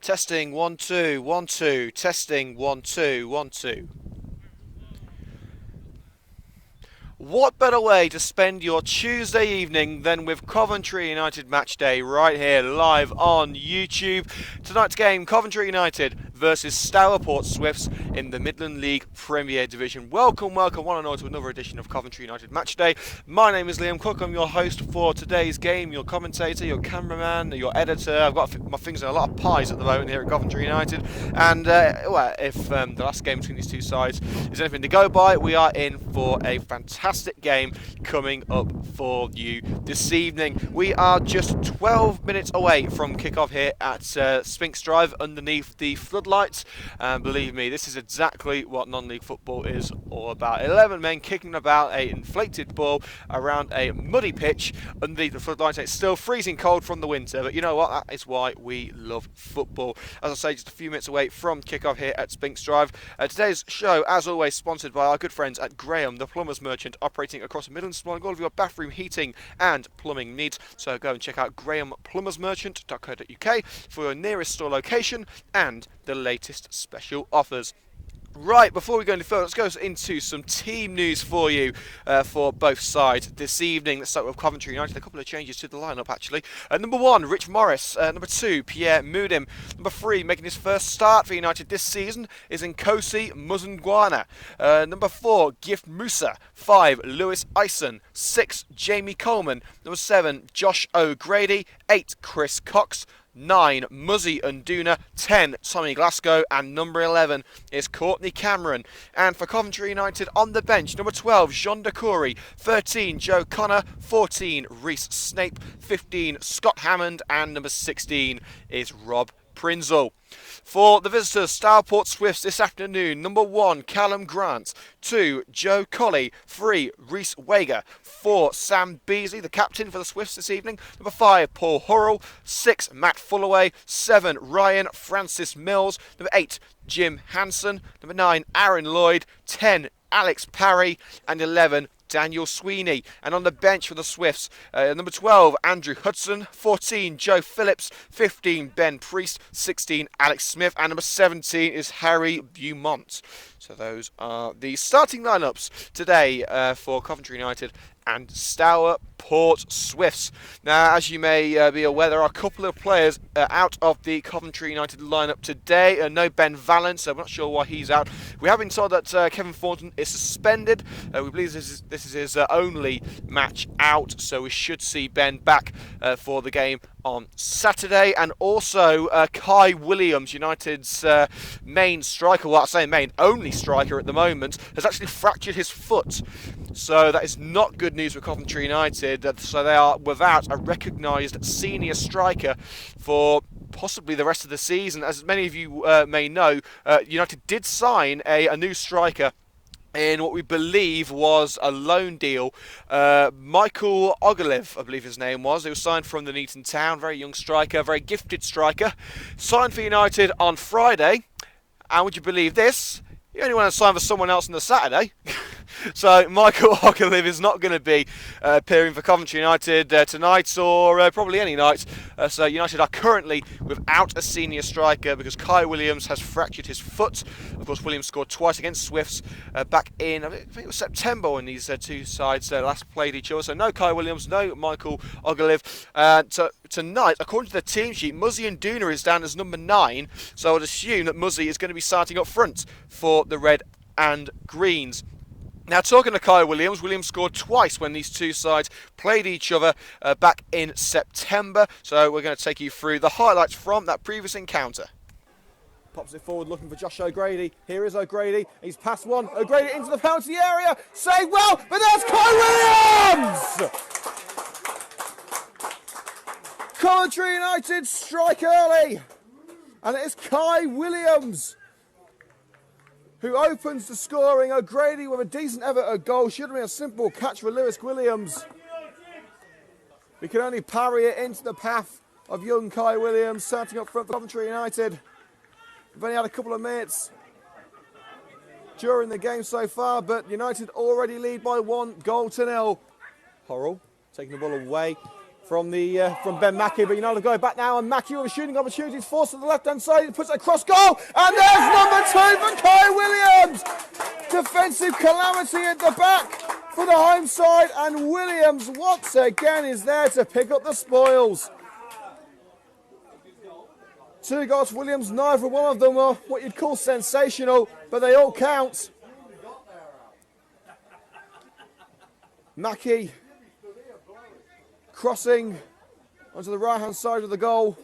Testing 1 2 1 2. Testing 1 2 1 2. What better way to spend your Tuesday evening than with Coventry United match day right here live on YouTube? Tonight's game, Coventry United versus Stourport Swifts in the Midland League Premier Division. Welcome, one and all to another edition of Coventry United match day. My name is Liam Cook. I'm your host for today's game, your commentator, your cameraman, your editor. I've got my fingers in a lot of pies at the moment here at Coventry United. And if the last game between these two sides is anything to go by, we are in for a fantastic game coming up for you this evening. We are just 12 minutes away from kickoff here at Spinks Drive underneath the floodlights, and believe me, this is exactly what non-league football is all about. 11 men kicking about an inflated ball around a muddy pitch underneath the floodlights. It's still freezing cold from the winter, but you know what, that is why we love football. As I say, just a few minutes away from kickoff here at Spinks Drive. Today's show, as always, sponsored by our good friends at Graham, the Plumbers Merchant, operating across the Midlands, supplying all of your bathroom heating and plumbing needs. So go and check out grahamplumbersmerchant.co.uk for your nearest store location and the latest special offers. Right, before we go any further, let's go into some team news for you for both sides this evening. Let's start with Coventry United. A couple of changes to the lineup, actually. Number 1, Rich Morris. Number 2, Pierre Mudim. Number 3, making his first start for United this season, is Nkosi Muzungwana. Number 4, Gift Musa. 5, Lewis Eisen. 6, Jamie Coleman. Number 7, Josh O'Grady. 8, Chris Cox. 9, Muzzy Unduna. 10, Tommy Glasgow. And number 11 is Courtney Cameron. And for Coventry United on the bench, number 12, Jean de Corey. 13, Joe Connor. 14, Reece Snape. 15, Scott Hammond. And number 16 is Rob Prinzel. For the visitors, Stourport Swifts this afternoon, number 1, Callum Grant. 2, Joe Colley. 3, Reese Wager. 4, Sam Beasley, the captain for the Swifts this evening. Number 5, Paul Hurrell. 6, Matt Fullaway. 7, Ryan Francis Mills. Number 8, Jim Hanson. Number 9, Aaron Lloyd. 10, Alex Parry. And 11, Daniel Sweeney. And on the bench for the Swifts, number 12, Andrew Hudson. 14, Joe Phillips. 15, Ben Priest. 16, Alex Smith. And number 17 is Harry Beaumont. So those are the starting lineups today for Coventry United and Stourport Swifts. Now, as you may be aware, there are a couple of players out of the Coventry United lineup today. No Ben Valance, I'm not sure why he's out. We have been told that Kevin Thornton is suspended. We believe this is his only match out, so we should see Ben back for the game on Saturday. And also Kai Williams, United's main striker, well, I say main, only striker at the moment, has actually fractured his foot. So that is not good news for Coventry United. So they are without a recognised senior striker for possibly the rest of the season. As many of you may know, United did sign a new striker in what we believe was a loan deal. Michael Ogilvie, I believe his name was. He was signed from the Nuneaton Town. Very young striker, very gifted striker. Signed for United on Friday. And would you believe this? He only went and signed for someone else on the Saturday. So Michael Ogilvie is not going to be appearing for Coventry United tonight or probably any night. So United are currently without a senior striker because Kai Williams has fractured his foot. Of course, Williams scored twice against Swifts back in, I think it was September when these two sides last played each other. So no Kai Williams, no Michael Ogilvie. So tonight, according to the team sheet, Muzzy Unduna is down as number 9. So I would assume that Muzzy is going to be starting up front for the Red and Greens. Now, talking to Kai Williams, Williams scored twice when these two sides played each other back in September. So we're going to take you through the highlights from that previous encounter. Pops it forward looking for Josh O'Grady. Here is O'Grady. He's passed one. O'Grady into the penalty area. Saved well, but there's Kai Williams! Coventry United strike early. And it is Kai Williams who opens the scoring. O'Grady with a decent effort at goal. Should have been a simple catch for Lewis Williams. We can only parry it into the path of young Kai Williams, starting up front for Coventry United. We've only had a couple of minutes during the game so far, but United already lead by 1-0. Horrell taking the ball away from Ben Mackey, but United go back now, and Mackey with a shooting opportunity, forced to the left-hand side, he puts it across goal, and there's number 2 for Kai Williams! Defensive calamity at the back for the home side, and Williams once again is there to pick up the spoils. 2 goals for Williams, neither one of them were what you'd call sensational, but they all count. Mackey crossing onto the right-hand side of the goal,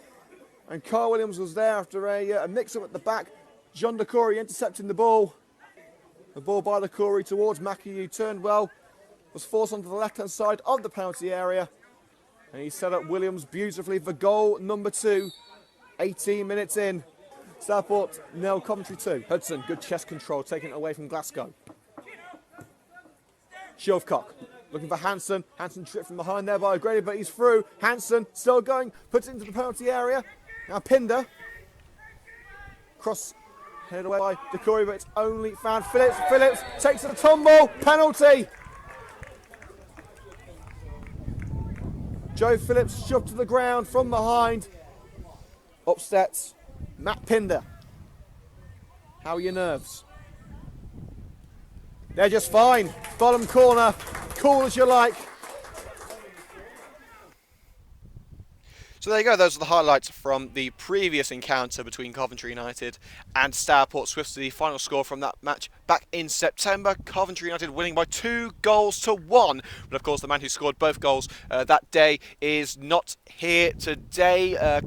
and Kyle Williams was there after a mix-up at the back. John DeCory intercepting the ball. The ball by DeCory towards Mackey, who turned well, was forced onto the left-hand side of the penalty area, and he set up Williams beautifully for goal number 2, 18 minutes in. Stourport 0, Coventry 2. Hudson, good chest control, taking it away from Glasgow. Shovcock looking for Hansen. Hansen tripped from behind there by O'Grady, but he's through. Hansen still going, puts it into the penalty area. Now Pinder. Cross headed away by DeCory, but it's only found Phillips. Phillips takes a tumble. Penalty. Joe Phillips shoved to the ground from behind. Upsets Matt Pinder. How are your nerves? They're just fine. Bottom corner, cool as you like. So there you go, those are the highlights from the previous encounter between Coventry United and Stourport Swifts. The final score from that match back in September, Coventry United winning by 2 goals to 1. But of course the man who scored both goals that day is not here today.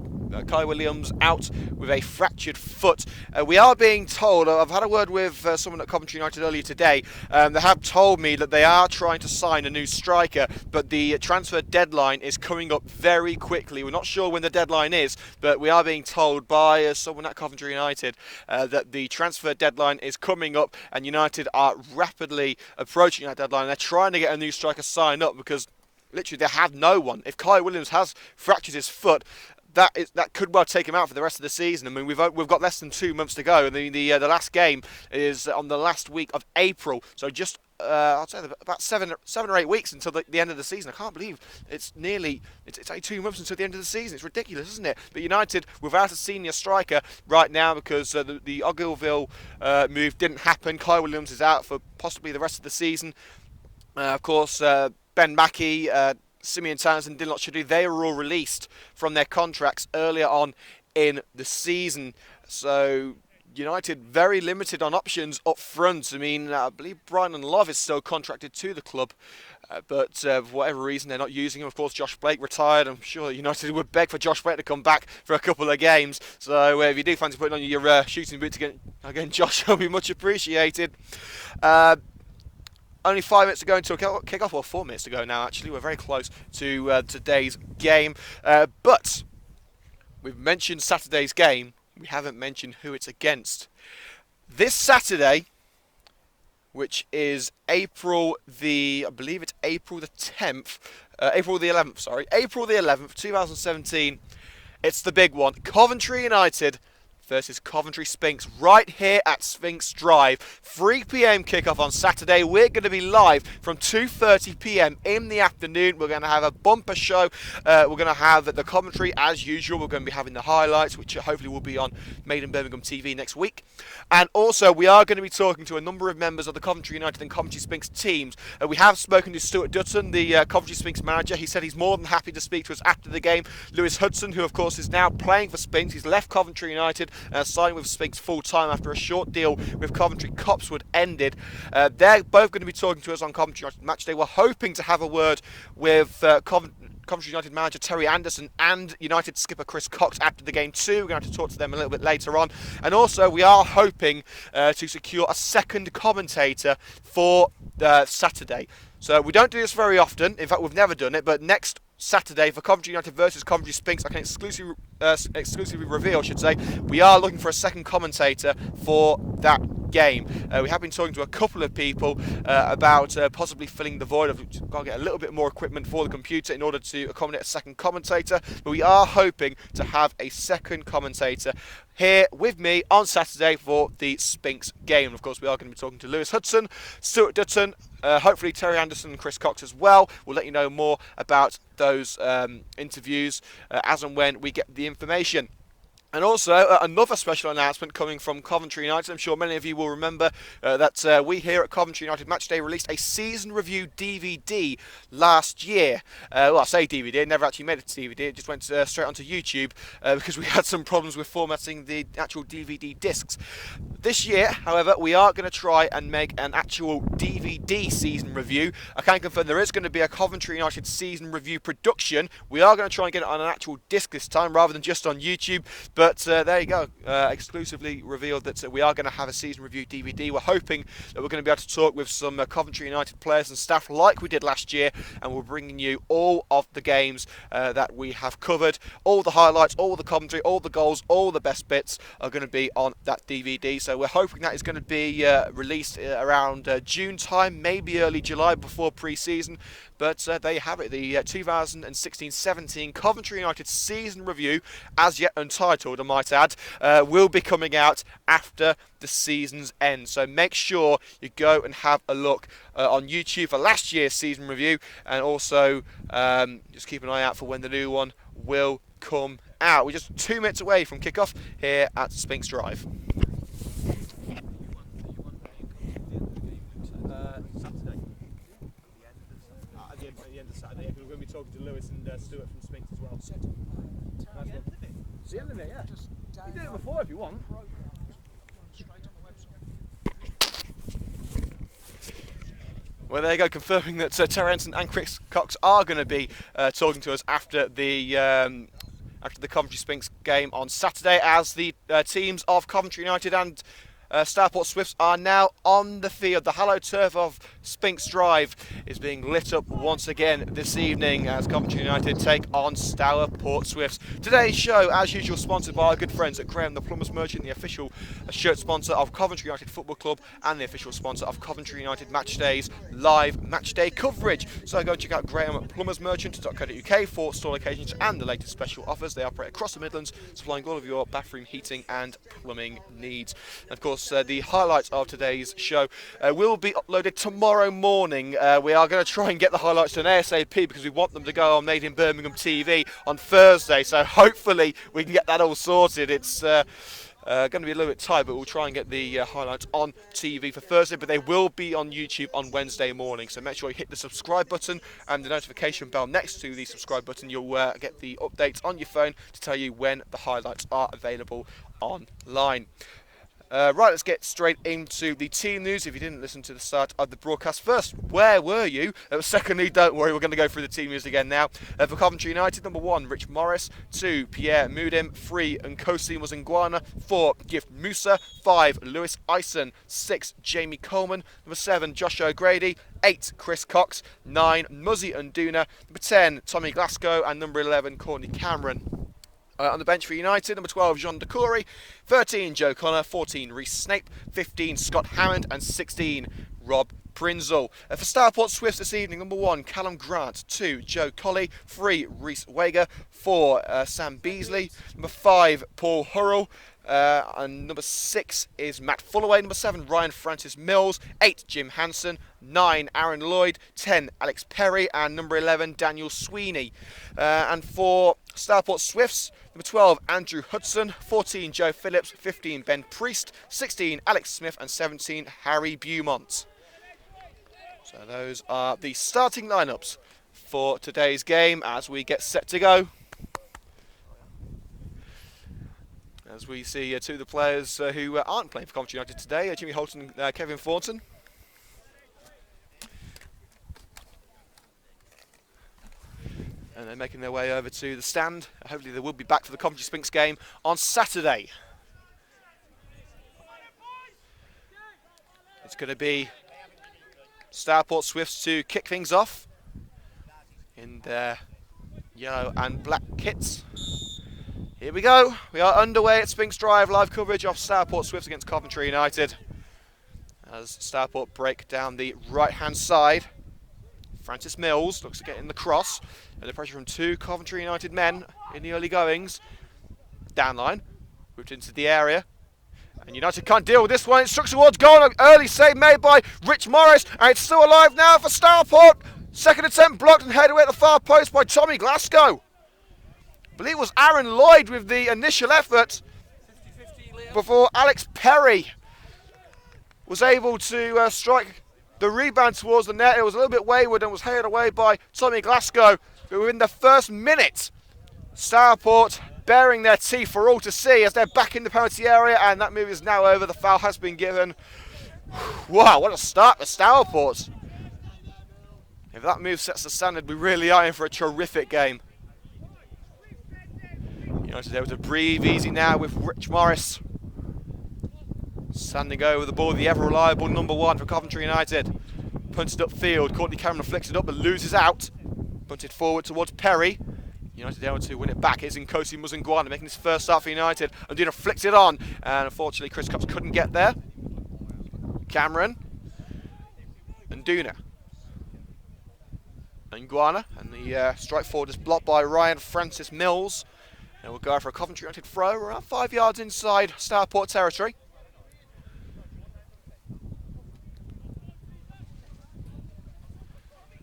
Kai Williams out with a fractured foot. We are being told, I've had a word with someone at Coventry United earlier today, they have told me that they are trying to sign a new striker, but the transfer deadline is coming up very quickly. We're not sure when the deadline is, but we are being told by someone at Coventry United that the transfer deadline is coming up, and United are rapidly approaching that deadline. They're trying to get a new striker signed up because literally they have no one. If Kai Williams has fractured his foot, that could well take him out for the rest of the season. I mean, we've got less than 2 months to go, and the last game is on the last week of April. So just I'd say about seven or 8 weeks until the end of the season. I can't believe it's only 2 months until the end of the season. It's ridiculous, isn't it? But United without a senior striker right now because the Ogilvie move didn't happen. Kai Williams is out for possibly the rest of the season. Of course, Ben Mackey, Simeon Townsend, Dylan Chidley, they were all released from their contracts earlier on in the season. So United very limited on options up front. I mean, I believe Brian Love is still contracted to the club, but for whatever reason they're not using him. Of course, Josh Blake retired. I'm sure United would beg for Josh Blake to come back for a couple of games. So if you do fancy putting on your shooting boots again, Josh, will be much appreciated. Only 5 minutes to go until kick-off, or 4 minutes to go now, actually. We're very close to today's game. But we've mentioned Saturday's game. We haven't mentioned who it's against. This Saturday, which is April the 10th, April the 11th, 2017, it's the big one. Coventry United versus Coventry Spinks right here at Spinks Drive. 3 p.m. kickoff on Saturday. We're going to be live from 2:30 p.m. in the afternoon. We're going to have a bumper show. We're going to have the commentary as usual. We're going to be having the highlights, which hopefully will be on Made in Birmingham TV next week. And also, we are going to be talking to a number of members of the Coventry United and Coventry Spinks teams. We have spoken to Stuart Dutton, the Coventry Spinks manager. He said he's more than happy to speak to us after the game. Lewis Hudson, who of course is now playing for Spinks, he's left Coventry United, signing with Spinks full-time after a short deal with Coventry Copswood ended. They're both going to be talking to us on Coventry United Match Day. We're hoping to have a word with Coventry United manager Terry Anderson and United skipper Chris Cox after the game too. We're going to have to talk to them a little bit later on. And also we are hoping to secure a second commentator for Saturday. So we don't do this very often. In fact, we've never done it. But next Saturday for Coventry United versus Coventry Spinks, I can exclusively reveal, we are looking for a second commentator for that game. We have been talking to a couple of people about possibly filling the void. We've got to get a little bit more equipment for the computer in order to accommodate a second commentator, but we are hoping to have a second commentator here with me on Saturday for the Spinks game. And of course, we are going to be talking to Lewis Hudson, Stuart Dutton, Hopefully Terry Anderson and Chris Cox as well. We'll let you know more about those interviews as and when we get the information. And also, another special announcement coming from Coventry United. I'm sure many of you will remember that we here at Coventry United Matchday released a season review DVD last year. Well, I say DVD, it never actually made it to DVD, it just went straight onto YouTube because we had some problems with formatting the actual DVD discs. This year, however, we are going to try and make an actual DVD season review. I can confirm there is going to be a Coventry United season review production. We are going to try and get it on an actual disc this time rather than just on YouTube. But there you go, exclusively revealed that we are going to have a season review DVD. We're hoping that we're going to be able to talk with some Coventry United players and staff like we did last year, and we're bringing you all of the games that we have covered. All the highlights, all the commentary, all the goals, all the best bits are going to be on that DVD. So we're hoping that is going to be released around June time, maybe early July before pre-season. But there you have it, the 2016-17 Coventry United season review, as yet untitled I might add, will be coming out after the season's end. So make sure you go and have a look on YouTube for last year's season review, and also just keep an eye out for when the new one will come out. We're just 2 minutes away from kickoff here at Spinks Drive. At the end of Saturday, we're going to be talking to Lewis and Stuart from Spinks as well. Nice one. It's the end of it, yeah. You did it before if you want. Well, there you go, confirming that Terry Anderson and Chris Cox are going to be talking to us after the Coventry Spinks game on Saturday, as the teams of Coventry United and Stourport Swifts are now on the field. The hallowed turf of Spinks Drive is being lit up once again this evening as Coventry United take on Stourport Swifts. Today's show, as usual, sponsored by our good friends at Graham the Plumbers Merchant, the official shirt sponsor of Coventry United Football Club and the official sponsor of Coventry United Matchday's live matchday coverage. So go and check out grahamplumbers.merchant.co.uk for store locations and the latest special offers. They operate across the Midlands, supplying all of your bathroom heating and plumbing needs. And of course, the highlights of today's show will be uploaded tomorrow morning. We are going to try and get the highlights to an ASAP because we want them to go on Made in Birmingham TV on Thursday, so hopefully we can get that all sorted. It's going to be a little bit tight, but we'll try and get the highlights on TV for Thursday, but they will be on YouTube on Wednesday morning. So make sure you hit the subscribe button and the notification bell next to the subscribe button. You'll get the updates on your phone to tell you when the highlights are available online. Right, let's get straight into the team news. If you didn't listen to the start of the broadcast, first, where were you? Secondly, don't worry, we're going to go through the team news again now. For Coventry United, number 1, Rich Morris. 2, Pierre Mudim. 3, Nkosi Muzingwana. 4, Gift Musa. 5, Lewis Ison. 6, Jamie Coleman. Number 7, Josh O'Grady. 8, Chris Cox. 9, Muzzy Unduna. Number 10, Tommy Glasgow. And number 11, Courtney Cameron. On the bench for United, number 12, Jean Decory, 13, Joe Connor, 14, Reece Snape, 15, Scott Hammond, and 16, Rob Prinzel. For Stourport Swifts this evening, number 1, Callum Grant, 2, Joe Colley, 3, Reece Wager, 4, Sam Beasley, number 5, Paul Hurrell, and number 6 is Matt Fullaway, number 7, Ryan Francis Mills, 8, Jim Hanson, 9, Aaron Lloyd, 10, Alex Perry, and number 11, Daniel Sweeney. And for Stourport Swifts, number 12, Andrew Hudson, 14, Joe Phillips, 15, Ben Priest, 16, Alex Smith, and 17, Harry Beaumont. So those are the starting lineups for today's game as we get set to go. As we see two of the players who aren't playing for Coventry United today, Jimmy Holt and Kevin Thornton. And they're making their way over to the stand. Hopefully they will be back for the Coventry Spinks game on Saturday. It's going to be Stourport Swifts to kick things off in their yellow and black kits. Here we go. We are underway at Spinks Drive. Live coverage of Stourport Swifts against Coventry United. As Stourport break down the right-hand side. Francis Mills looks to get in the cross. Under pressure from 2 Coventry United men in the early goings. Down line. Whipped into the area. And United can't deal with this one. It struck towards goal. An early save made by Rich Morris. And it's still alive now for Stourport. Second attempt blocked and headed away at the far post by Tommy Glasgow. I believe it was Aaron Lloyd with the initial effort before Alex Perry was able to strike the rebound towards the net. It was a little bit wayward and was headed away by Tommy Glasgow. But within the first minute, Stourport bearing their teeth for all to see as they're back in the penalty area, and that move is now over. The foul has been given. Wow, what a start for Stourport. If that move sets the standard, we really are in for a terrific game. United able to breathe easy now with Rich Morris standing over the ball, the ever-reliable number 1 for Coventry United. Punted upfield, Courtney Cameron flicks it up but loses out. Punted forward towards Perry. United able to win it back. It's Nkosi Muzungwana making his first start for United. Nduna flicks it on, and unfortunately Chris Cox couldn't get there. Cameron. Nduna. Nguana, and the strike forward is blocked by Ryan Francis Mills. And we'll go for a Coventry United throw around 5 yards inside Stourport territory.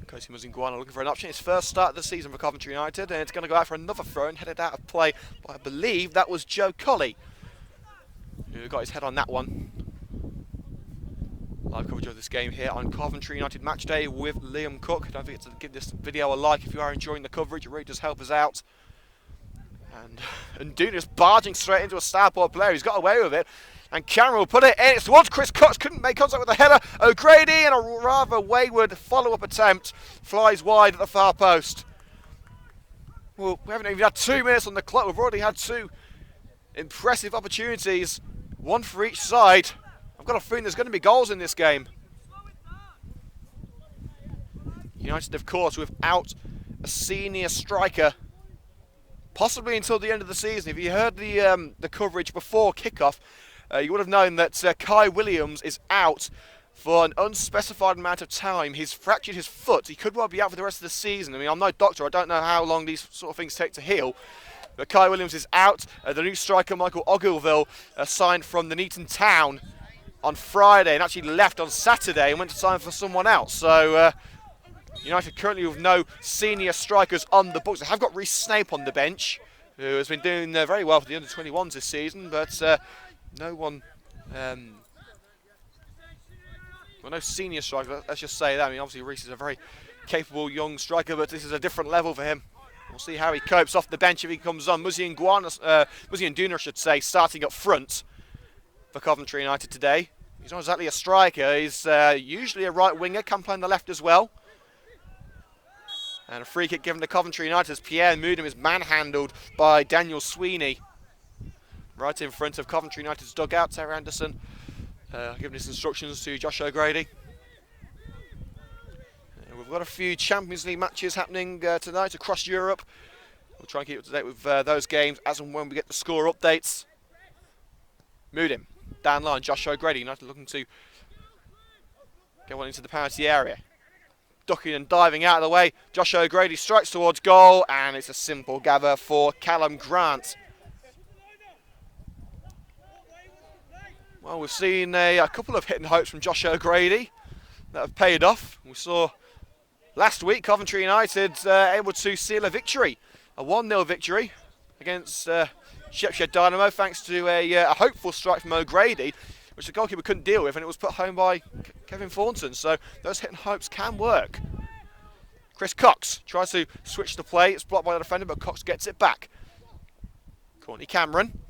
Nkosi Muzungwana looking for an option. His first start of the season for Coventry United, and it's going to go out for another throw and headed out of play by, I believe, that was Joe Colley, who got his head on that one. Live coverage of this game here on Coventry United Match Day with Liam Cook. Don't forget to give this video a like if you are enjoying the coverage. It really does help us out. And Nduna just barging straight into a Stourport player. He's got away with it. And Cameron will put it in. It's towards Chris Cox. Couldn't make contact with the header. O'Grady, and a rather wayward follow-up attempt, flies wide at the far post. Well, we haven't even had 2 minutes on the clock. We've already had 2 impressive opportunities, one for each side. I've got a feeling there's going to be goals in this game. United, of course, without a senior striker, possibly until the end of the season. If you heard the coverage before kickoff, you would have known that Kai Williams is out for an unspecified amount of time. He's fractured his foot. He could well be out for the rest of the season. I mean, I'm no doctor. I don't know how long these sort of things take to heal. But Kai Williams is out. The new striker, Michael Ogilville, signed from the Neaton Town on Friday and actually left on Saturday and went to sign for someone else. So United currently with no senior strikers on the books. They have got Reece Snape on the bench, who has been doing very well for the under-21s this season, but no one, well, no senior striker, let's just say that. I mean, obviously Reece is a very capable young striker, but this is a different level for him. We'll see how he copes off the bench if he comes on. Muzi Nduna, I should say, starting up front for Coventry United today. He's not exactly a striker. He's usually a right winger, can play on the left as well. And a free kick given to Coventry United as Pierre Moudon is manhandled by Daniel Sweeney. Right in front of Coventry United's dugout, Terry Anderson giving his instructions to Josh O'Grady. We've got a few Champions League matches happening tonight across Europe. We'll try and keep up to date with those games as and when we get the score updates. Moudon, down line, Josh O'Grady, United looking to get one into the penalty area. Ducking and diving out of the way, Josh O'Grady strikes towards goal, and it's a simple gather for Callum Grant. Well, we've seen a couple of hit and hopes from Josh O'Grady that have paid off. We saw last week Coventry United able to seal a victory, a 1-0 victory against Shepshed Dynamo, thanks to a hopeful strike from O'Grady, which the goalkeeper couldn't deal with, and it was put home by Kevin Thornton. So those hit and hopes can work. Chris Cox tries to switch the play. It's blocked by the defender, but Cox gets it back. Courtney Cameron.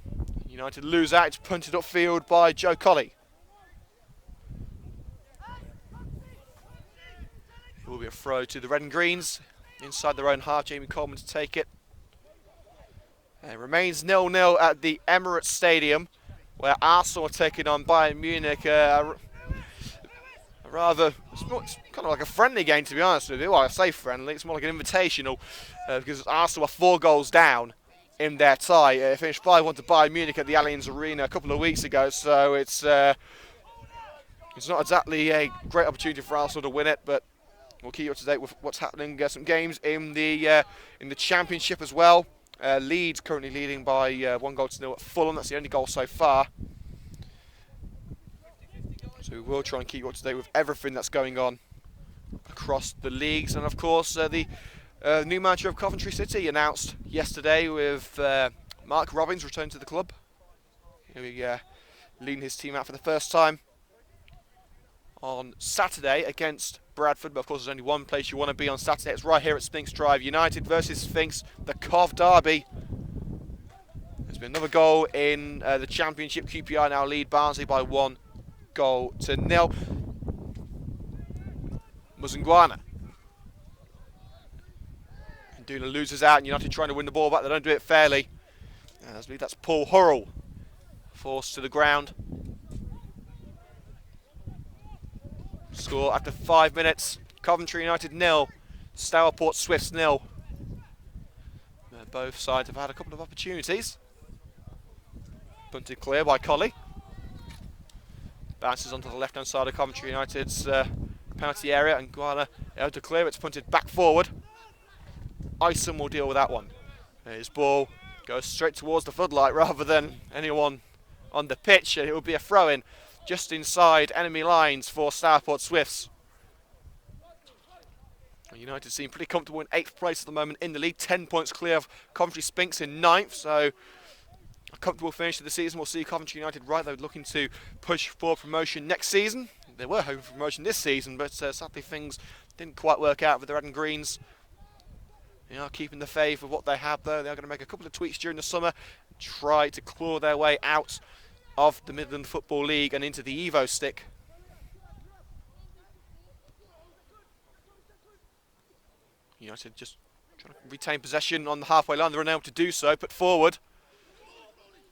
United lose out. It's punted upfield by Joe Colley. It will be a throw to the red and greens. Inside their own half, Jamie Coleman to take it. It remains 0-0 at the Emirates Stadium, where Arsenal are taking on Bayern Munich. It's kind of like a friendly game, to be honest with you. Well, I say friendly, it's more like an invitational, because Arsenal are 4 goals down in their tie. It finished 5-1 to Bayern Munich at the Allianz Arena a couple of weeks ago, so it's not exactly a great opportunity for Arsenal to win it, but we'll keep you up to date with what's happening. Some games in the Championship as well. Leeds currently leading by 1-0 at Fulham. That's the only goal so far. So we will try and keep you up to date with everything that's going on across the leagues. And of course, the new manager of Coventry City announced yesterday with Mark Robbins returning to the club. He'll be leading his team out for the first time on Saturday against Bradford. But of course, there's only one place you want to be on Saturday. It's right here at Sphinx Drive. United versus Sphinx, the Cov Derby. There's been another goal in the Championship. QPR now lead Barnsley by 1-0. Muzungwana. And Duna loses out, and United trying to win the ball back. They don't do it fairly. And I believe that's Paul Hurrell forced to the ground. Score after 5 minutes. Coventry United 0, Stourport Swifts 0. Both sides have had a couple of opportunities. Punted clear by Colley. Bounces onto the left-hand side of Coventry United's penalty area, and Guana able to clear. It's punted back forward. Ison will deal with that one. His ball goes straight towards the floodlight rather than anyone on the pitch, and it will be a throw-in just inside enemy lines for Stourport Swifts. United seem pretty comfortable in 8th place at the moment in the league, 10 points clear of Coventry Sphinx in 9th, so a comfortable finish to the season. We'll see Coventry United right though looking to push for promotion next season. They were hoping for promotion this season, but sadly things didn't quite work out with the Red and Greens. They are keeping the faith of what they have though. They are going to make a couple of tweaks during the summer, try to claw their way out of the Midland Football League and into the Evo stick. United just trying to retain possession on the halfway line. They're unable to do so. Put forward.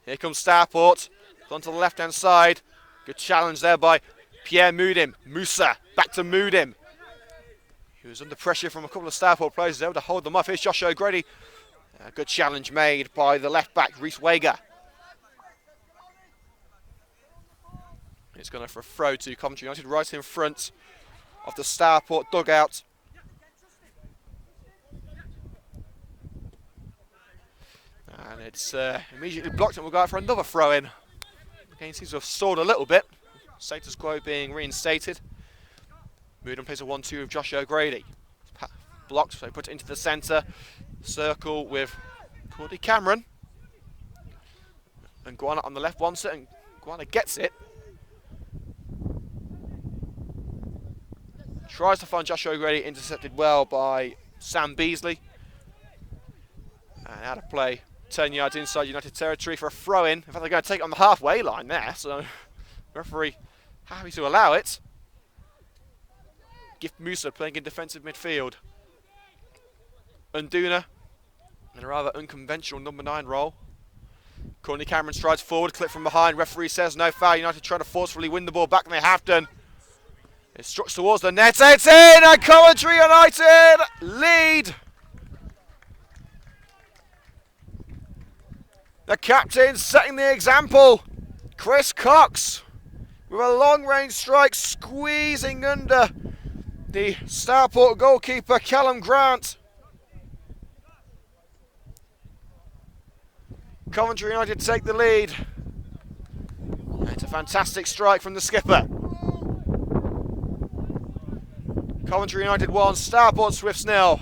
Here comes Stourport. Onto the left-hand side. Good challenge there by Pierre Mudim. Musa back to Mudim. He was under pressure from a couple of Stourport players. He's able to hold them off. Here's Josh O'Grady. A good challenge made by the left-back, Rhys Wager. It's going for a throw to Coventry United right in front of the Stourport dugout. And it's immediately blocked, and we'll go out for another throw-in. The game seems to have stalled a little bit. Status quo being reinstated. Moodham plays a 1-2 with Josh O'Grady. Blocked, so put it into the centre. Circle with Cordy Cameron. And Guana on the left wants it, and Guana gets it. Tries to find Josh O'Grady, intercepted well by Sam Beasley. And out of play. 10 yards inside United territory for a throw-in. In fact, they're going to take it on the halfway line there, so referee happy to allow it. Gift Musa playing in defensive midfield. Unduna in a rather unconventional number 9 role. Courtney Cameron strides forward, clip from behind. Referee says no foul. United trying to forcefully win the ball back, and they have done. It struck towards the net. It's in, and Coventry United lead. The captain setting the example. Chris Cox with a long-range strike squeezing under the Stourport goalkeeper Callum Grant. Coventry United take the lead. It's a fantastic strike from the skipper. Coventry United 1, Stourport Swifts 0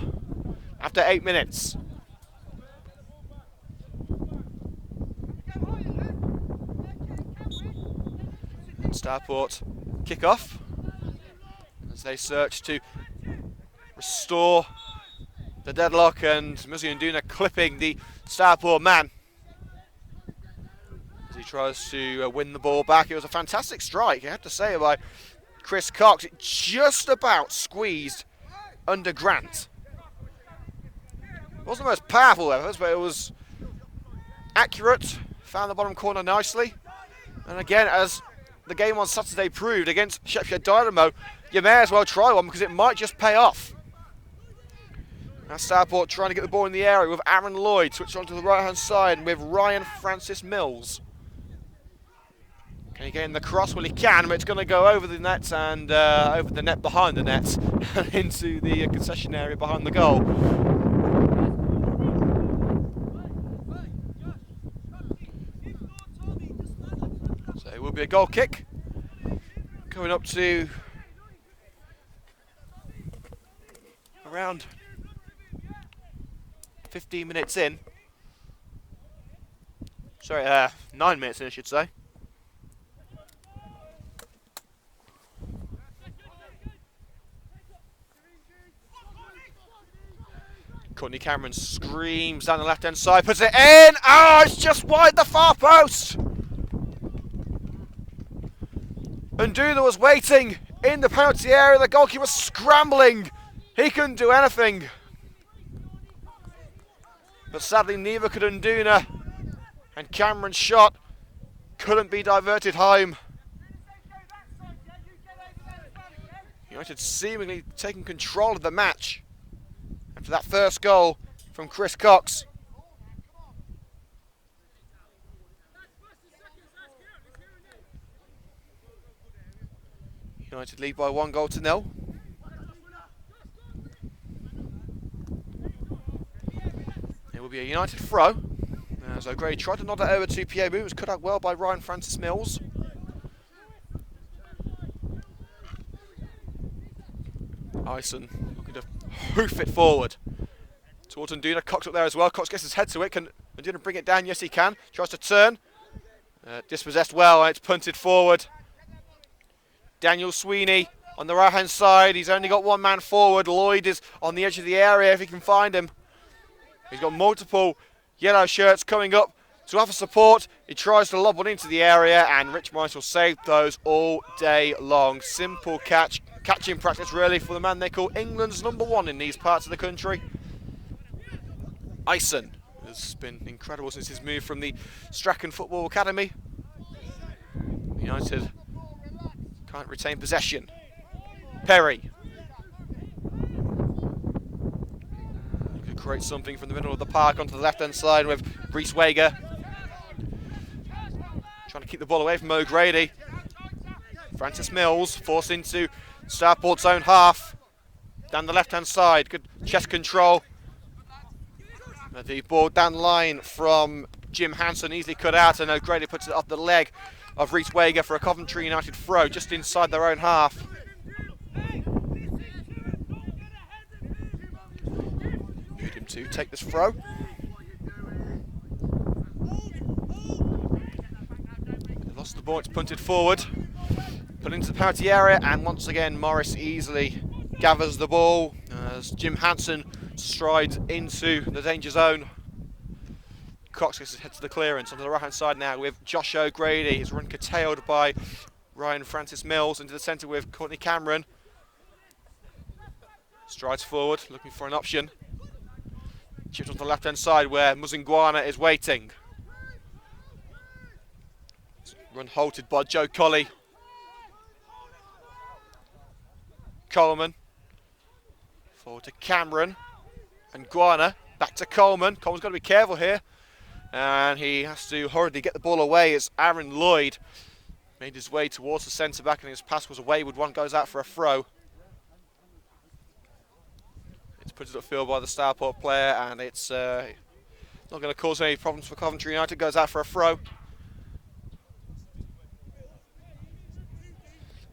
after 8 minutes. Stourport kick off as they search to restore the deadlock, and Muzi Nduna clipping the Stourport man as he tries to win the ball back. It was a fantastic strike, I have to say, by Chris Cox. It just about squeezed under Grant. It wasn't the most powerful efforts, but it was accurate, found the bottom corner nicely, and again, as the game on Saturday proved against Shepshed Dynamo, you may as well try one because it might just pay off. Now Stourport trying to get the ball in the area with Aaron Lloyd, switch on to the right hand side with Ryan Francis Mills. Can he get in the cross? Well, he can, but it's going to go over the net and over the net behind the net and into the concession area behind the goal. So it will be a goal kick. Coming up to around 15 minutes in. Sorry, 9 minutes in, I should say. Courtney Cameron screams down the left-hand side, puts it in. Oh, it's just wide the far post. Nduna was waiting in the penalty area. The goalkeeper was scrambling. He couldn't do anything. But sadly, neither could Nduna. And Cameron's shot couldn't be diverted home. United seemingly taking control of the match after that first goal from Chris Cox. United lead by 1-0. It will be a United throw. As O'Grady tried to nod it over to Pierre, but it was cut out well by Ryan Francis Mills. Ison looking to hoof it forward towards Nduna. Cox up there as well. Cox gets his head to it. Can Nduna bring it down? Yes, he can. Tries to turn. Dispossessed well, and it's punted forward. Daniel Sweeney on the right-hand side. He's only got one man forward. Lloyd is on the edge of the area if he can find him. He's got multiple yellow shirts coming up to offer support. He tries to lob one into the area, and Rich Morris will save those all day long. Simple catching practice really for the man they call England's #1 in these parts of the country. Ison has been incredible since his move from the Strachan Football Academy. United can't retain possession. Perry. Could create something from the middle of the park onto the left-hand side with Rhys Wager. Trying to keep the ball away from O'Grady. Francis Mills forced into Stourport's own half. Down the left-hand side. Good chest control. The ball down the line from Jim Hanson, easily cut out, and O'Grady puts it off the leg of Rhys Wager for a Coventry United throw just inside their own half. Need him to take this throw. They lost the ball, it's punted forward. Put into the penalty area, and once again Morris easily gathers the ball as Jim Hanson strides into the danger zone. Cox gets his head to the clearance onto the right hand side now with Josh O'Grady. His run curtailed by Ryan Francis Mills into the centre with Courtney Cameron. Strides forward, looking for an option. Chipped onto the left hand side where Muzingwana is waiting. Run halted by Joe Colley. Coleman. Forward to Cameron. And Guana. Back to Coleman. Coleman's got to be careful here. And he has to hurriedly get the ball away as Aaron Lloyd made his way towards the centre back, and his pass was a wayward one, goes out for a throw. It's put it upfield by the Stourport player, and it's not going to cause any problems for Coventry United. Goes out for a throw.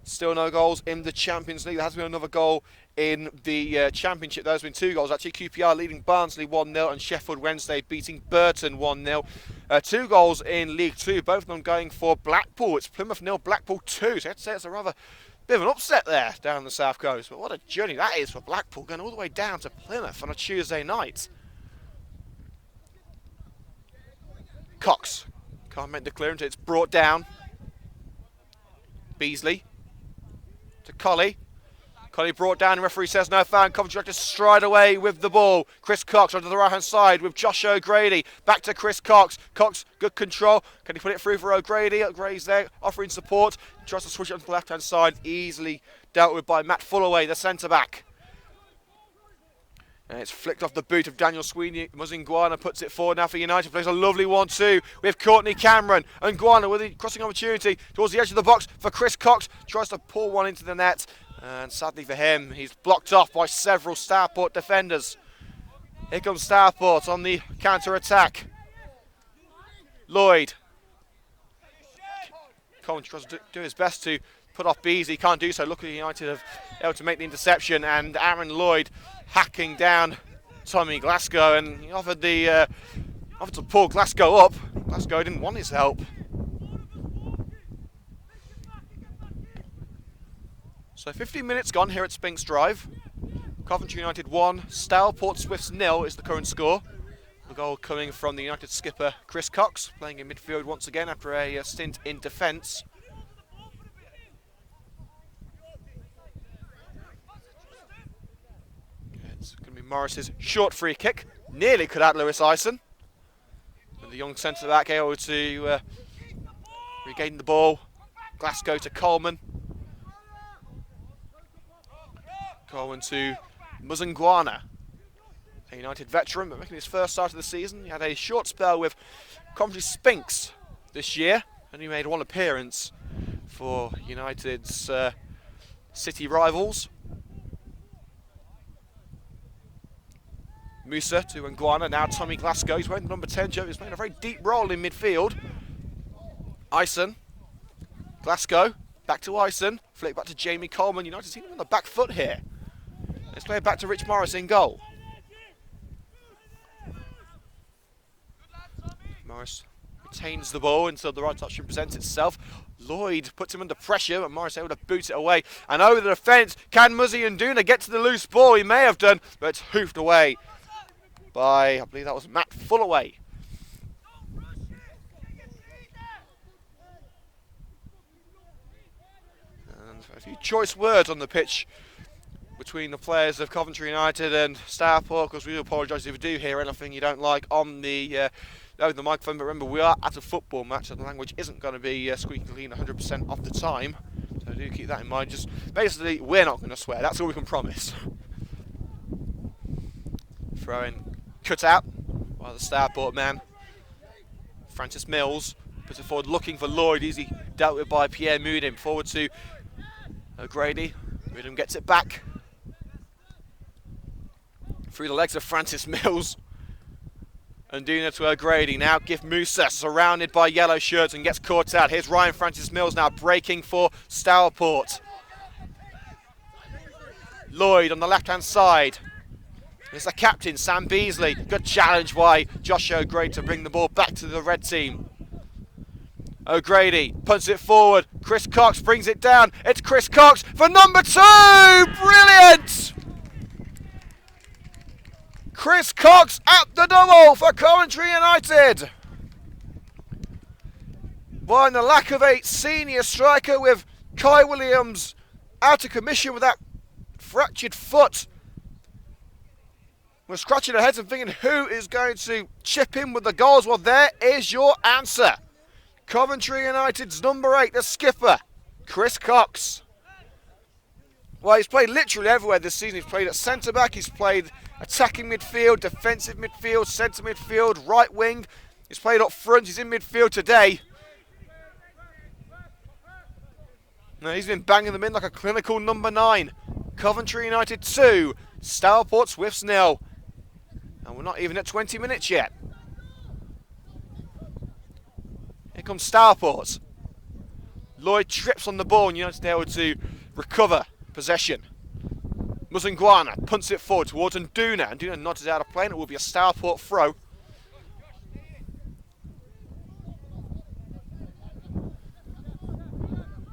Still no goals in the Champions League. There has been another goal in the Championship. There's been 2 goals actually. QPR leading Barnsley 1-0 and Sheffield Wednesday beating Burton 1-0. 2 goals in League 2, both of them going for Blackpool. It's Plymouth 0, Blackpool 2. So I'd say it's a rather bit of an upset there down the South Coast. But what a journey that is for Blackpool, going all the way down to Plymouth on a Tuesday night. Cox can't make the clearance. It's brought down. Beasley. To Colley. Colley brought down, the referee says no foul. Coventry have to stride away with the ball. Chris Cox onto the right hand side with Josh O'Grady. Back to Chris Cox. Cox, good control. Can he put it through for O'Grady? O'Grady's there offering support. Tries to switch it onto the left hand side. Easily dealt with by Matt Fullaway, the centre back. And it's flicked off the boot of Daniel Sweeney. Muzingwana puts it forward now for United. Plays a lovely 1-2 with Courtney Cameron. And Guana with the crossing opportunity towards the edge of the box for Chris Cox. Tries to pull one into the net. And sadly for him, he's blocked off by several Stourport defenders. Here comes Stourport on the counter-attack. Lloyd. Coleman tries to do his best to put off Beasley, can't do so. Luckily United have able to make the interception, and Aaron Lloyd hacking down Tommy Glasgow, and he offered to pull Glasgow up. Glasgow didn't want his help. So 15 minutes gone here at Spinks Drive. Coventry United 1, Stourport Swifts 0 is the current score. The goal coming from the United skipper Chris Cox, playing in midfield once again after a stint in defence. It's going to be Morris's short free kick. Nearly could out Lewis Ison. With the young centre-back able to regain the ball. Glasgow to Coleman. Coleman to Muzangwana. A United veteran, but making his first start of the season. He had a short spell with Coventry Spinks this year, and he made one appearance for United's city rivals. Musa to Ngwana, now Tommy Glasgow. He's wearing the number 10 jersey. He's playing a very deep role in midfield. Ison, Glasgow, back to Ison, flick back to Jamie Coleman. United seem on the back foot here. Let's play it back to Rich Morris in goal. Morris retains the ball until the right option presents itself. Lloyd puts him under pressure, but Morris able to boot it away. And over the defence, can Muzzy Nduna get to the loose ball? He may have done, but it's hoofed away by, I believe that was Matt Fullaway. And a few choice words on the pitch between the players of Coventry United and Stourport, because we do apologise if you do hear anything you don't like on the microphone. But remember, we are at a football match, so the language isn't going to be squeaky clean 100% of the time. So do keep that in mind. Just basically, we're not going to swear. That's all we can promise. Throwing cut out by the Stourport man. Francis Mills puts it forward, looking for Lloyd. Easy dealt with by Pierre Moodim. Forward to O'Grady. Moodim gets it back through the legs of Francis Mills. And Nduna to O'Grady. Now give Musa, surrounded by yellow shirts, and gets caught out. Here's Ryan Francis Mills now breaking for Stourport. Lloyd on the left-hand side. There's the captain, Sam Beasley. Good challenge by Josh O'Grady to bring the ball back to the red team. O'Grady punts it forward. Chris Cox brings it down. It's Chris Cox for number 2! Brilliant! Chris Cox at the double for Coventry United. Well, in the lack of a senior striker, with Kai Williams out of commission with that fractured foot, we're scratching our heads and thinking, who is going to chip in with the goals? Well, there is your answer. Coventry United's number 8, the skipper, Chris Cox. Well, he's played literally everywhere this season. He's played at centre-back, he's played attacking midfield, defensive midfield, centre midfield, right wing. He's played up front, he's in midfield today. Now, he's been banging them in like a clinical number 9. Coventry United 2, Stourport Swifts 0. And we're not even at 20 minutes yet. Here comes Stourport. Lloyd trips on the ball and United able to recover possession. Muzangwana punts it forward towards Nduna. Nduna nods it out of play, and it will be a Stourport throw.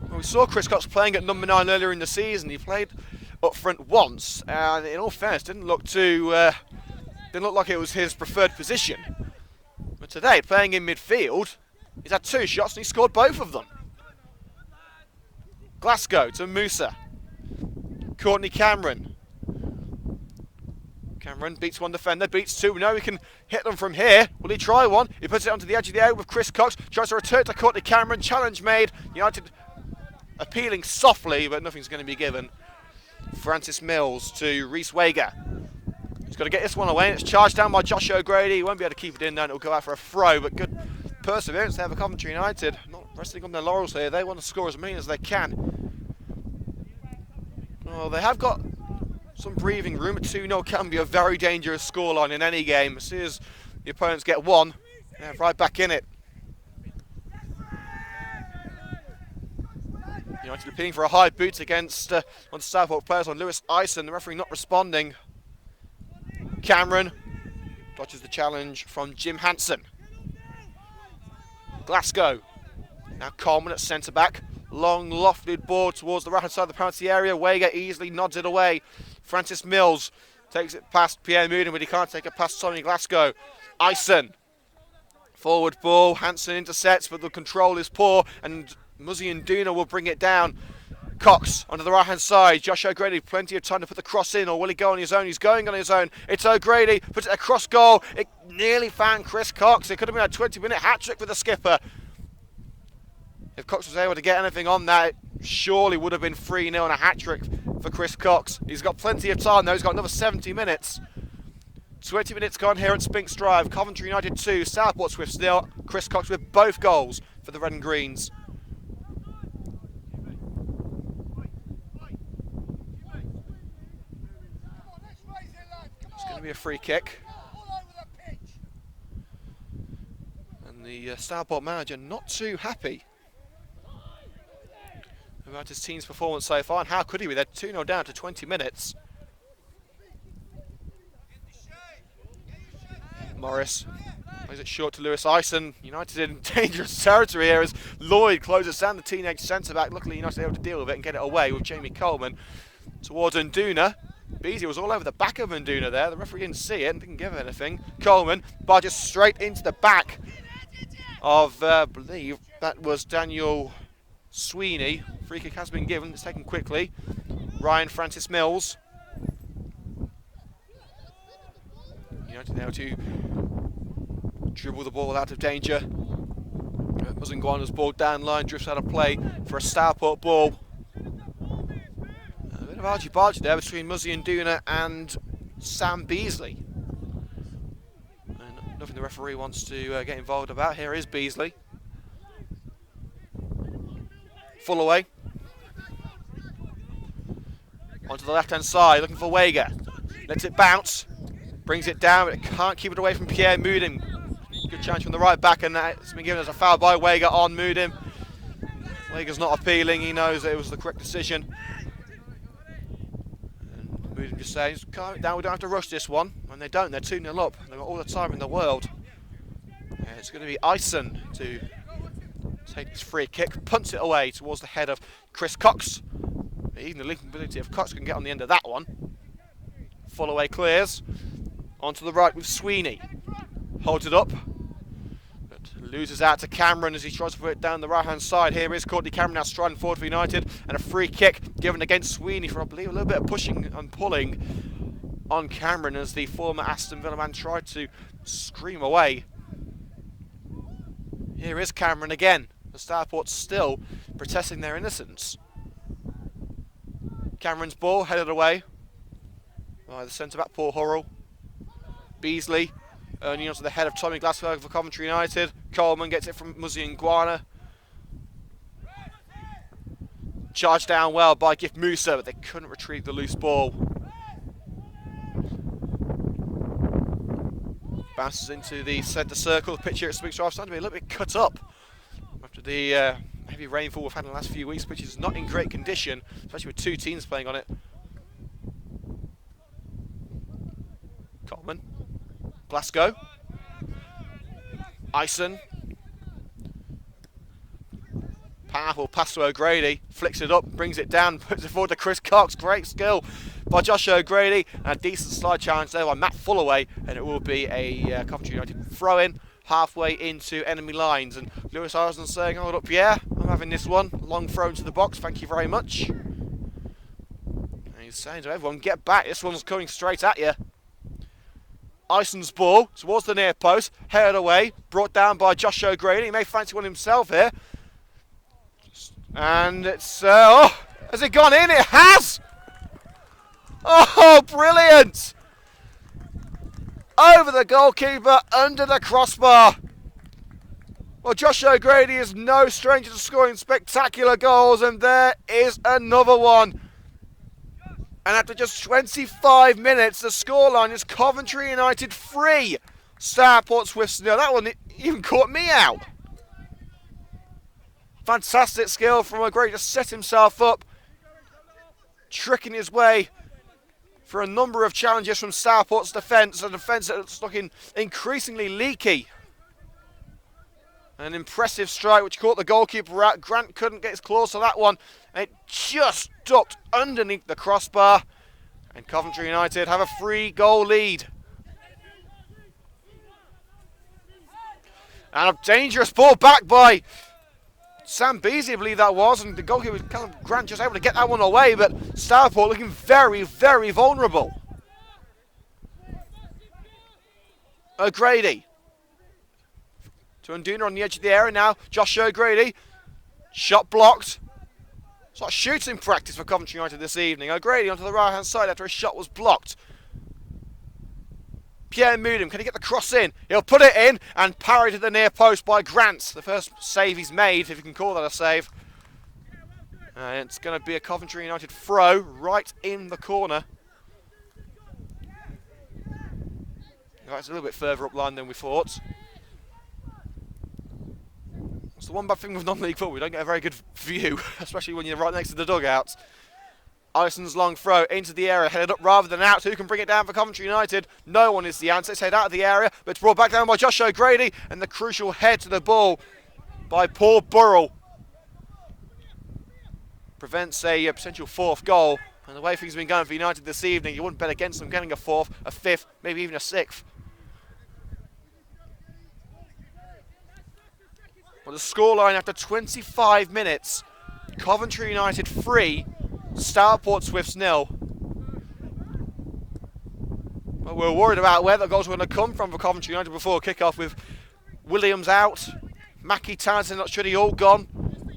Well, we saw Chris Cox playing at number 9 earlier in the season. He played up front once, and in all fairness, didn't look like it was his preferred position. But today, playing in midfield, he's had 2 shots and he scored both of them. Glasgow to Musa. Courtney Cameron. Cameron beats one defender, beats 2. No, he can hit them from here. Will he try one? He puts it onto the edge of the area with Chris Cox. Tries to return to Courtney Cameron. Challenge made. United appealing softly, but nothing's going to be given. Francis Mills to Reese Wager. He's got to get this one away. It's charged down by Josh O'Grady. He won't be able to keep it in now. It'll go out for a throw, but good perseverance there for Coventry United. Not resting on their laurels here. They want to score as many as they can. Well, they have got some breathing room. A 2-0 can be a very dangerous scoreline in any game. As soon as the opponents get one, they're right back in it. United appealing for a high boot against one of the Stourport players on Lewis Ison. The referee not responding. Cameron dodges the challenge from Jim Hansen. Glasgow. Now Coleman at centre back. Long lofted ball towards the right hand side of the penalty area. Wager easily nods it away. Francis Mills takes it past Pierre Moodin, but he can't take it past Tommy Glasgow. Ison. Forward ball. Hansen intercepts, but the control is poor, and Muzzy and Duna will bring it down. Cox onto the right hand side. Josh O'Grady, plenty of time to put the cross in, or will he go on his own? He's going on his own. It's O'Grady, puts it across goal. It nearly found Chris Cox. It could have been a 20-minute hat trick for the skipper. If Cox was able to get anything on that, it surely would have been 3-0 and a hat trick for Chris Cox. He's got plenty of time though. He's got another 70 minutes. 20 minutes gone here at Spinks Drive. Coventry United 2, Stourport Swifts 0. Chris Cox with both goals for the Red and Greens. It's going to be a free kick. And the Stourport manager not too happy about his team's performance so far. And how could he be? They're 2-0 down to 20 minutes. Morris plays it short to Lewis Ison. United in dangerous territory here as Lloyd closes down the teenage centre-back. Luckily United able to deal with it and get it away with Jamie Coleman towards Nduna. Beasley was all over the back of Nduna there. The referee didn't see it and didn't give anything. Coleman barges straight into the back of, I believe that was Daniel Sweeney. Free kick has been given. It's taken quickly. Ryan Francis Mills. United now to dribble the ball out of danger. Muzzinguana's ball down line, drifts out of play for a Stourport ball. A bit of argy-bargy there between Muzzy and Duna and Sam Beasley. And nothing the referee wants to get involved about. Here is Beasley. Full away. Onto the left-hand side, looking for Wager. Lets it bounce. Brings it down, but it can't keep it away from Pierre Moodin. Good chance from the right back, and it's been given as a foul by Wager on Moodin. Wager's not appealing, he knows that it was the correct decision. And Moodin just says, calm it down, we don't have to rush this one. And they don't, they're 2-0 up. They've got all the time in the world. And it's going to be Ison to take this free kick, punts it away towards the head of Chris Cox. Even the linking ability of Cox can get on the end of that one. Full away clears. Onto the right with Sweeney. Holds it up. But loses out to Cameron as he tries to put it down the right hand side. Here is Courtney Cameron now striding forward for United. And a free kick given against Sweeney for, I believe, a little bit of pushing and pulling on Cameron as the former Aston Villa man tried to scream away. Here is Cameron again. The Stourport still protesting their innocence. Cameron's ball headed away by the centre-back Paul Hurrell. Beasley earning onto the head of Tommy Glasgow for Coventry United. Coleman gets it from Muzzinguana. Charged down well by Gift Musa, but they couldn't retrieve the loose ball. Bounces into the centre circle. The pitch here at Spinks Drive starting to be a little bit cut up after the heavy rainfall we've had in the last few weeks. The pitch is not in great condition, especially with two teams playing on it. Coleman. Glasgow. Ison. Powerful pass to O'Grady. Flicks it up, brings it down, puts it forward to Chris Cox. Great skill by Josh O'Grady. And a decent slide challenge there by Matt Fullaway. And it will be a Coventry United throw-in halfway into enemy lines. And Lewis Ison saying, hold up, yeah, I'm having this one. Long throw into the box, thank you very much. And he's saying to everyone, get back, this one's coming straight at you. Ison's ball towards the near post, headed away, brought down by Josh O'Grady. He may fancy one himself here. And it's, has it gone in? It has! Oh, brilliant! Over the goalkeeper, under the crossbar. Well, Josh O'Grady is no stranger to scoring spectacular goals, and there is another one. And after just 25 minutes, the scoreline is Coventry United 3, Stourport Swifts 0. That one even caught me out. Fantastic skill from O'Grady to set himself up, tricking his way for a number of challenges from Stourport's defence, a defence that's looking increasingly leaky. An impressive strike which caught the goalkeeper out. Grant couldn't get his claws to that one. It just ducked underneath the crossbar. And Coventry United have a 3-goal lead. And a dangerous ball back by Sam Beasley, I believe that was. And the goalkeeper, Grant, just able to get that one away. But Stourport looking very, very vulnerable. O'Grady to Nduna on the edge of the area now. Josh O'Grady. Shot blocked. It's like shooting practice for Coventry United this evening. O'Grady onto the right hand side after his shot was blocked. Pierre Moodham, can he get the cross in? He'll put it in and parry to the near post by Grant. The first save he's made, if you can call that a save. And it's going to be a Coventry United throw right in the corner. Right, it's a little bit further up line than we thought. It's the one bad thing with non-league football, we don't get a very good view, especially when you're right next to the dugouts. Allison's long throw into the area, headed up rather than out. Who can bring it down for Coventry United? No one is the answer. It's head out of the area, but it's brought back down by Josh O'Grady, and the crucial head to the ball by Paul Burrell prevents a potential 4th goal. And the way things have been going for United this evening, you wouldn't bet against them getting a 4th, a 5th, maybe even a 6th. Well, the scoreline after 25 minutes, Coventry United 3, Stourport Swifts 0. Well, we're worried about where the goals were going to come from for Coventry United before kick-off, with Williams out, Mackie Townsend not sure, all gone,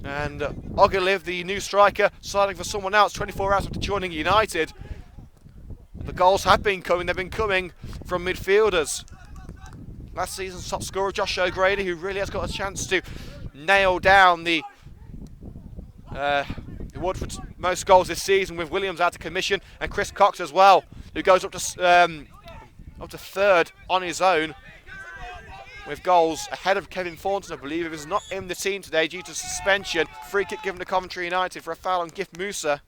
and Ogiliv, the new striker, sliding for someone else 24 hours after joining United. The goals have been coming, they've been coming from midfielders. Last season's top scorer, Josh O'Grady, who really has got a chance to nail down the award for most goals this season, with Williams out of commission, and Chris Cox as well, who goes up to 3rd on his own with goals ahead of Kevin Thornton, I believe, who is not in the team today due to suspension. Free kick given to Coventry United for a foul on Gift Musa.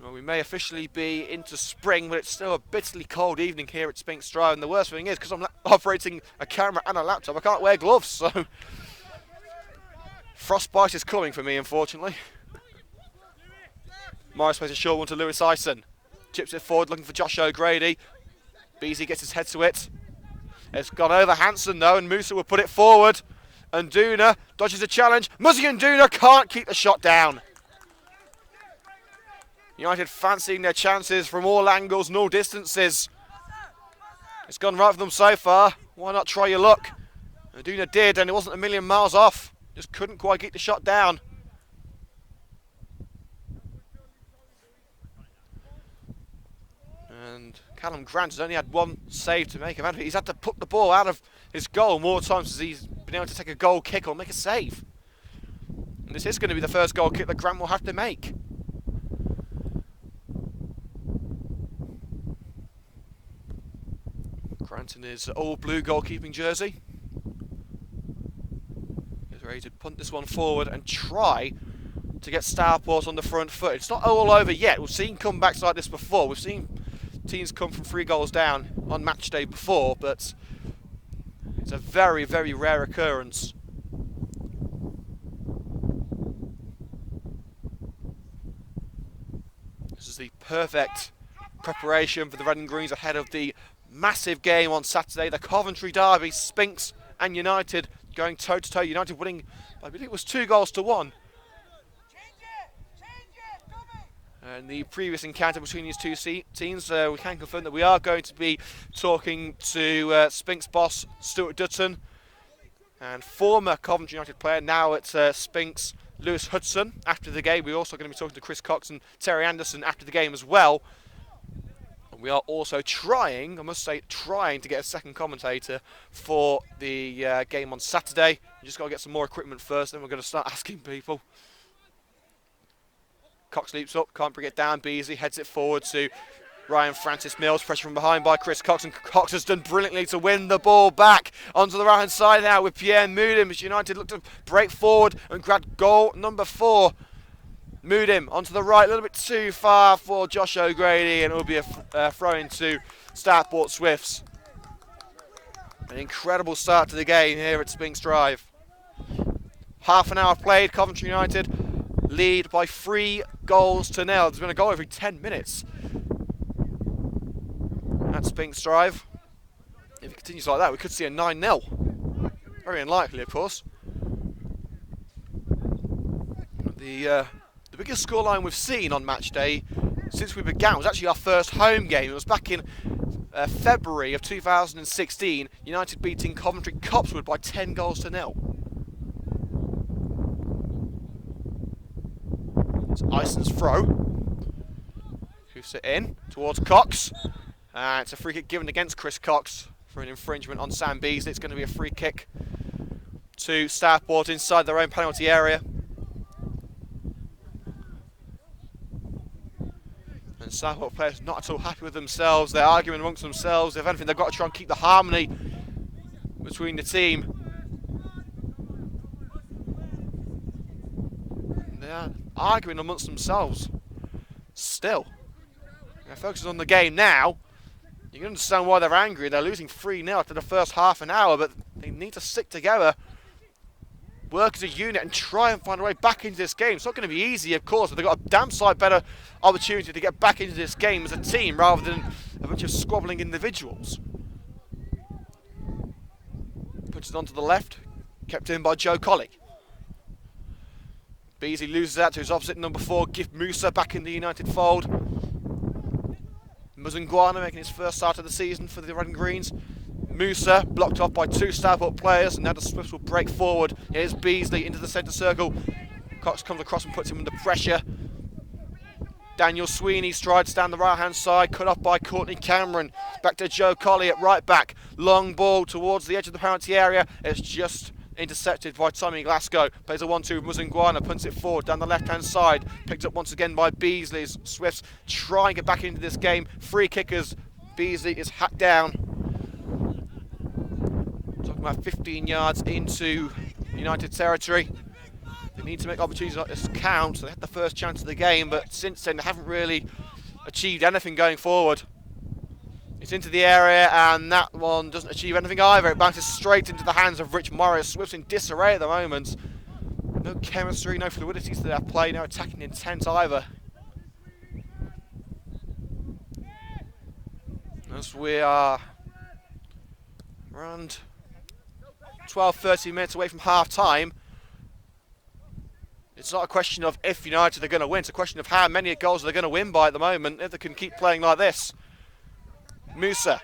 Well, we may officially be into spring, but it's still a bitterly cold evening here at Spinks Drive. And the worst thing is, because I'm operating a camera and a laptop, I can't wear gloves, so frostbite is coming for me, unfortunately. Morris plays a short one to Lewis Ison. Chips it forward, looking for Josh O'Grady. Beasley gets his head to it. It's gone over Hansen, though, and Musa will put it forward. And Nduna dodges a challenge. Muzzy and Nduna can't keep the shot down. United fancying their chances from all angles and all distances. It's gone right for them so far. Why not try your luck? Nduna did, and it wasn't a million miles off. Just couldn't quite get the shot down. And Callum Grant has only had one save to make. He's had to put the ball out of his goal more times as he's been able to take a goal kick or make a save. And this is going to be the first goal kick that Grant will have to make. Grant in his all-blue goalkeeping jersey. He's ready to punt this one forward and try to get Stourport on the front foot. It's not all over yet. We've seen comebacks like this before. We've seen teams come from 3 goals down on match day before, but it's a very, very rare occurrence. This is the perfect preparation for the Red and Greens ahead of the massive game on Saturday, the Coventry derby. Spinks and United going toe-to-toe. United winning, I believe it was 2-1. And the previous encounter between these two teams, we can confirm that we are going to be talking to Spinks boss Stuart Dutton and former Coventry United player, now at Spinks, Lewis Hudson, after the game. We're also going to be talking to Chris Cox and Terry Anderson after the game as well. We are also trying, I must say, trying to get a second commentator for the game on Saturday. We just got to get some more equipment first, then we're going to start asking people. Cox leaps up, can't bring it down. Beasley heads it forward to Ryan Francis Mills, pressure from behind by Chris Cox, and Cox has done brilliantly to win the ball back onto the right hand side now with Pierre Mudim as United look to break forward and grab goal number 4. Mudim onto the right, a little bit too far for Josh O'Grady, and it will be a throw into Stourport Swifts. An incredible start to the game here at Spinks Drive. Half an hour played, Coventry United lead by 3 goals to 0. There's been a goal every 10 minutes at Spinks Drive. If it continues like that, we could see a 9-0. Very unlikely, of course. The biggest scoreline we've seen on match day since we began was actually our first home game. It was back in February of 2016, United beating Coventry Copsewood by 10 goals to 0. It's Ison's throw. Hoofs it in towards Cox. It's a free kick given against Chris Cox for an infringement on Sam Beasley. It's going to be a free kick to Stourport inside their own penalty area. And Stourport players not at all happy with themselves. They're arguing amongst themselves. If anything, they've got to try and keep the harmony between the team. They're arguing amongst themselves still. They're focusing on the game now. You can understand why they're angry. They're losing 3-0 after the first half an hour, but they need to stick together, work as a unit, and try and find a way back into this game. It's not going to be easy, of course, but they've got a damn sight better opportunity to get back into this game as a team rather than a bunch of squabbling individuals. Puts it onto the left, kept in by Joe Colley. Beasley loses that to his opposite, number 4, Gift Musa, back in the United fold. Muzunguana making his first start of the season for the Red and Greens. Musa blocked off by 2 Stourport players, and now the Swifts will break forward. Here's Beasley into the centre circle. Cox comes across and puts him under pressure. Daniel Sweeney strides down the right hand side, cut off by Courtney Cameron. Back to Joe Colley at right back. Long ball towards the edge of the penalty area. It's just intercepted by Tommy Glasgow. Plays a 1-2 with Muzunguana, punts it forward down the left hand side. Picked up once again by Beasley's Swifts try and get back into this game. Free kickers. Beasley is hacked down. Talking about 15 yards into United territory. They need to make opportunities like this count. They had the first chance of the game, but since then they haven't really achieved anything going forward. It's into the area, and that one doesn't achieve anything either. It bounces straight into the hands of Rich Morris. Swifts in disarray at the moment. No chemistry, no fluidity to their play, no attacking intent either. As we are around 12-13 minutes away from half time, it's not a question of if United are going to win, it's a question of how many goals they're going to win by at the moment, if they can keep playing like this. Musa.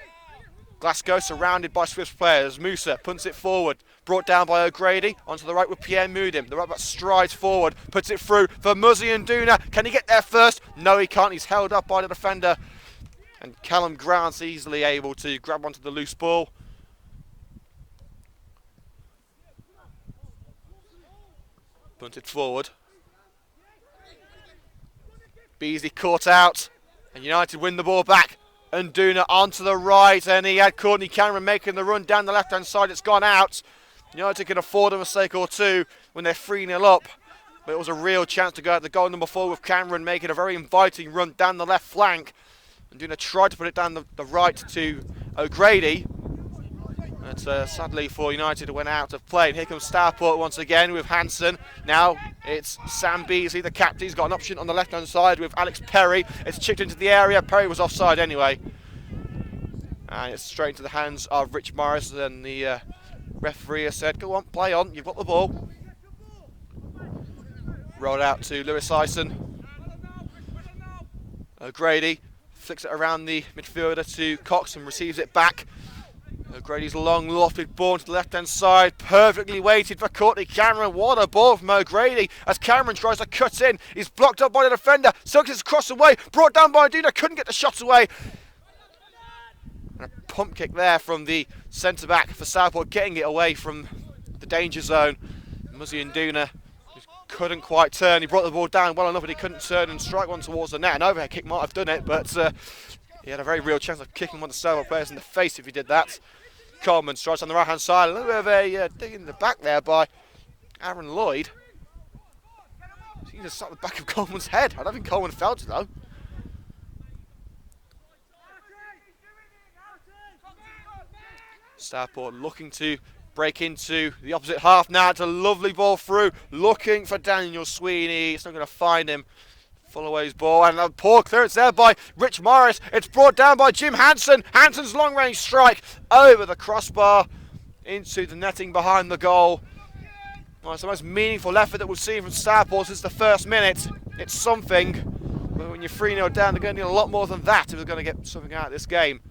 Glasgow surrounded by Swifts players. Musa punts it forward. Brought down by O'Grady. Onto the right with Pierre Mudim. The right back strides forward. Puts it through for Muzzy and Duna. Can he get there first? No, he can't. He's held up by the defender. And Callum Grant's easily able to grab onto the loose ball. Punted forward. Beasley caught out. And United win the ball back. And Duna onto the right, and he had Courtney Cameron making the run down the left-hand side. It's gone out. United can afford a mistake or two when they're 3-0 up. But it was a real chance to go at the goal number 4 with Cameron making a very inviting run down the left flank. And Duna tried to put it down the right to O'Grady. But sadly for United, it went out of play. And here comes Stourport once again with Hansen. Now it's Sam Beasley, the captain. He's got an option on the left-hand side with Alex Perry. It's chipped into the area. Perry was offside anyway. And it's straight into the hands of Rich Morris. And the referee has said, go on, play on. You've got the ball. Rolled out to Lewis Ison. O'Grady flicks it around the midfielder to Cox and receives it back. O'Grady's long lofted ball to the left hand side, perfectly weighted for Courtney Cameron. What a ball from O'Grady as Cameron tries to cut in. He's blocked up by the defender, sucks his cross away, brought down by Duna, couldn't get the shots away. And a pump kick there from the centre back for Stourport, getting it away from the danger zone. Muzzy and Duna just couldn't quite turn. He brought the ball down well enough, but he couldn't turn and strike one towards the net. An overhead kick might have done it, but He had a very real chance of kicking one of the Stourport players in the face if he did that. Coleman strikes on the right-hand side. A little bit of a dig in the back there by Aaron Lloyd. He just shot the back of Coleman's head. I don't think Coleman felt it though. Stourport looking to break into the opposite half now. It's a lovely ball through, looking for Daniel Sweeney. It's not going to find him. Fullaway's ball, and a poor clearance there by Rich Morris. It's brought down by Jim Hanson. Hanson's long-range strike over the crossbar into the netting behind the goal. Well, it's the most meaningful effort that we've seen from Stourport since the first minute. It's something, but when you're 3-0 down, they're going to need a lot more than that if they're going to get something out of this game.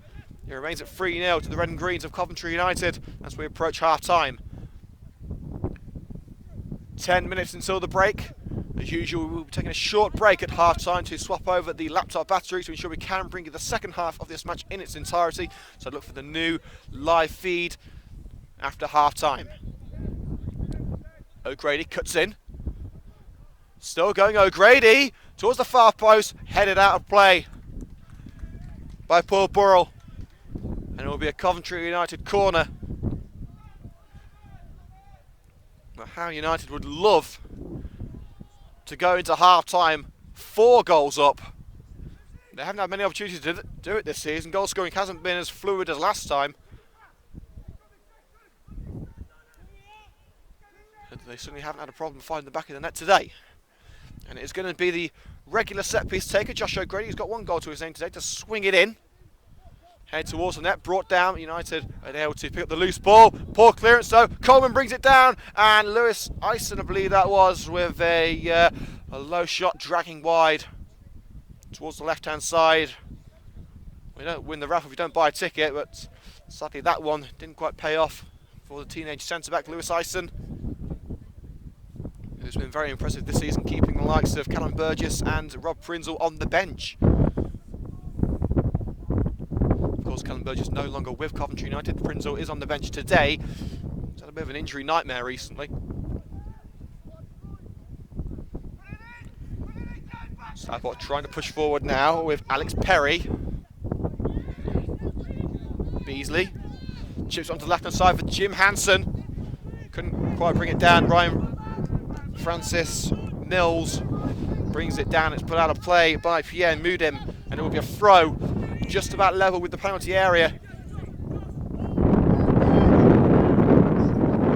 It remains at 3-0 to the Red and Greens of Coventry United as we approach half-time. 10 minutes until the break. As usual, we'll be taking a short break at half-time to swap over the laptop battery to ensure we can bring you the second half of this match in its entirety. So look for the new live feed after half-time. O'Grady cuts in. Still going O'Grady towards the far post, headed out of play by Paul Burrell. And it will be a Coventry United corner. Well, how United would love to go into half-time 4 goals up. They haven't had many opportunities to do it this season. Goal scoring hasn't been as fluid as last time. And they certainly haven't had a problem finding the back of the net today. And it's going to be the regular set-piece taker, Josh O'Grady, who's got 1 goal to his name today, to swing it in. Head towards the net, brought down. United are able to pick up the loose ball. Poor clearance though. Coleman brings it down, and Lewis Eisen, I believe that was, with a low shot dragging wide towards the left-hand side. We don't win the raffle if we don't buy a ticket, but sadly that one didn't quite pay off for the teenage centre-back Lewis Eisen, who's been very impressive this season, keeping the likes of Callum Burgess and Rob Prinzel on the bench. Of course, Callum Burgess no longer with Coventry United. Prinzel is on the bench today. He's had a bit of an injury nightmare recently. Stourport trying to push forward now with Alex Perry. Beasley chips onto the left-hand side for Jim Hanson. Couldn't quite bring it down. Ryan Francis Mills brings it down. It's put out of play by Pierre Mudim, and it will be a throw just about level with the penalty area.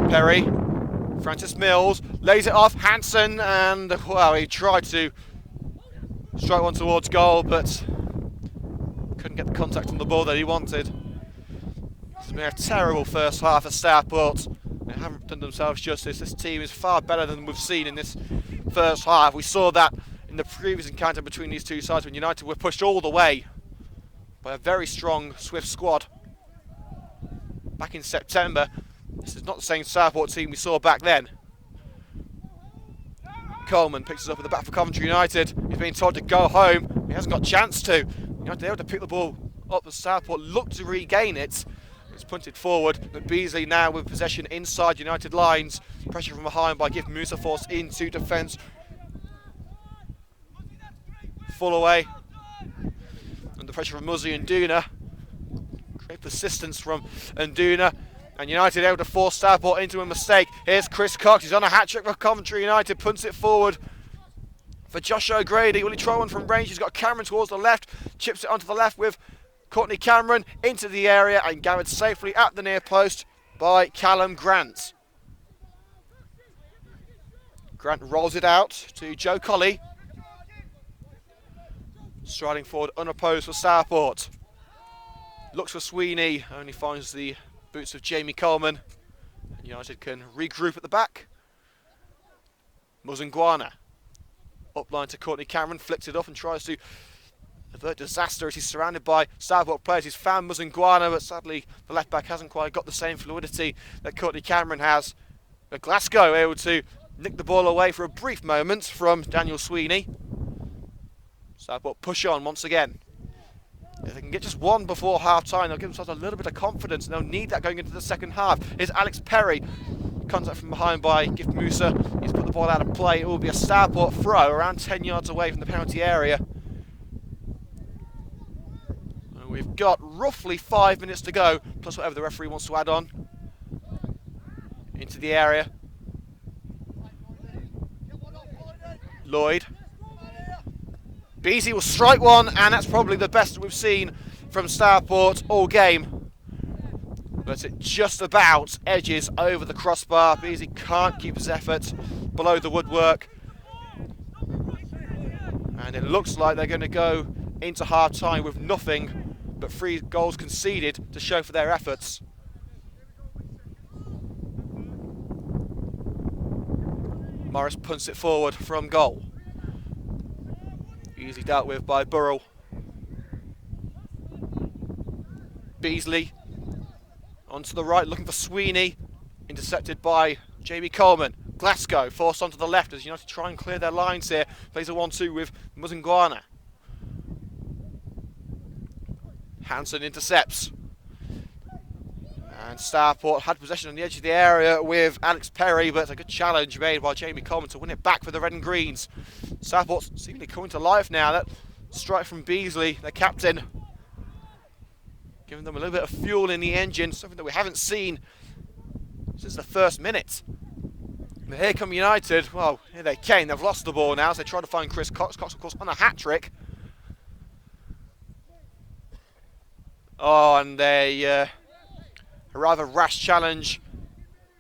Perry, Francis Mills lays it off Hanson, and well, he tried to strike one towards goal, but couldn't get the contact on the ball that he wanted. It's been a terrible first half of Stourport. They haven't done themselves justice. This team is far better than we've seen in this first half. We saw that in the previous encounter between these two sides when United were pushed all the way by a very strong, swift squad back in September. This is not the same Stourport team we saw back then. Coleman picks it up at the back for Coventry United. He's being told to go home. He hasn't got a chance to. United able to pick the ball up as Stourport look to regain it. It's punted forward, but Beasley now with possession inside United lines. Pressure from behind by Gift Musa forced into defence. Fullaway. Under pressure from Muzzy and Duna. Great persistence from Nduna. And United able to force Stourport into a mistake. Here's Chris Cox. He's on a hat-trick for Coventry United. Punts it forward for Josh O'Grady. Will he try one from range? He's got Cameron towards the left. Chips it onto the left with Courtney Cameron into the area and gathered safely at the near post by Callum Grant. Grant rolls it out to Joe Colley. Striding forward unopposed for Stourport. Looks for Sweeney, only finds the boots of Jamie Coleman. And United can regroup at the back. Muzunguana. Upline to Courtney Cameron, flicks it up and tries to avert disaster as he's surrounded by Stourport players. He's found Muzunguana, but sadly the left back hasn't quite got the same fluidity that Courtney Cameron has. But Glasgow able to nick the ball away for a brief moment from Daniel Sweeney. Stourport push on once again. If they can get just one before half-time, they'll give themselves a little bit of confidence, and they'll need that going into the second half. Here's Alex Perry. Contact from behind by Gift Musa. He's put the ball out of play. It will be a Stourport throw around 10 yards away from the penalty area. We've got roughly 5 minutes to go, plus whatever the referee wants to add on. Into the area. Lloyd. Beasley will strike one, and that's probably the best that we've seen from Stourport all game. But it just about edges over the crossbar. Beasley can't keep his effort below the woodwork. And it looks like they're going to go into half-time with nothing but 3 goals conceded to show for their efforts. Morris punts it forward from goal. Easily dealt with by Burrell. Beasley onto the right, looking for Sweeney. Intercepted by Jamie Coleman. Glasgow forced onto the left as United try and clear their lines here. Plays a 1-2 with Muzingwana. Hansen intercepts. And Stourport had possession on the edge of the area with Alex Perry, but a good challenge made by Jamie Coleman to win it back for the Red and Greens. Stourport seemingly coming to life now. That strike from Beasley, their captain, giving them a little bit of fuel in the engine, something that we haven't seen since the first minute. But here come United. Well, here they came. They've lost the ball now, so they try to find Chris Cox. Cox, of course, on a hat-trick. Oh, and a rather rash challenge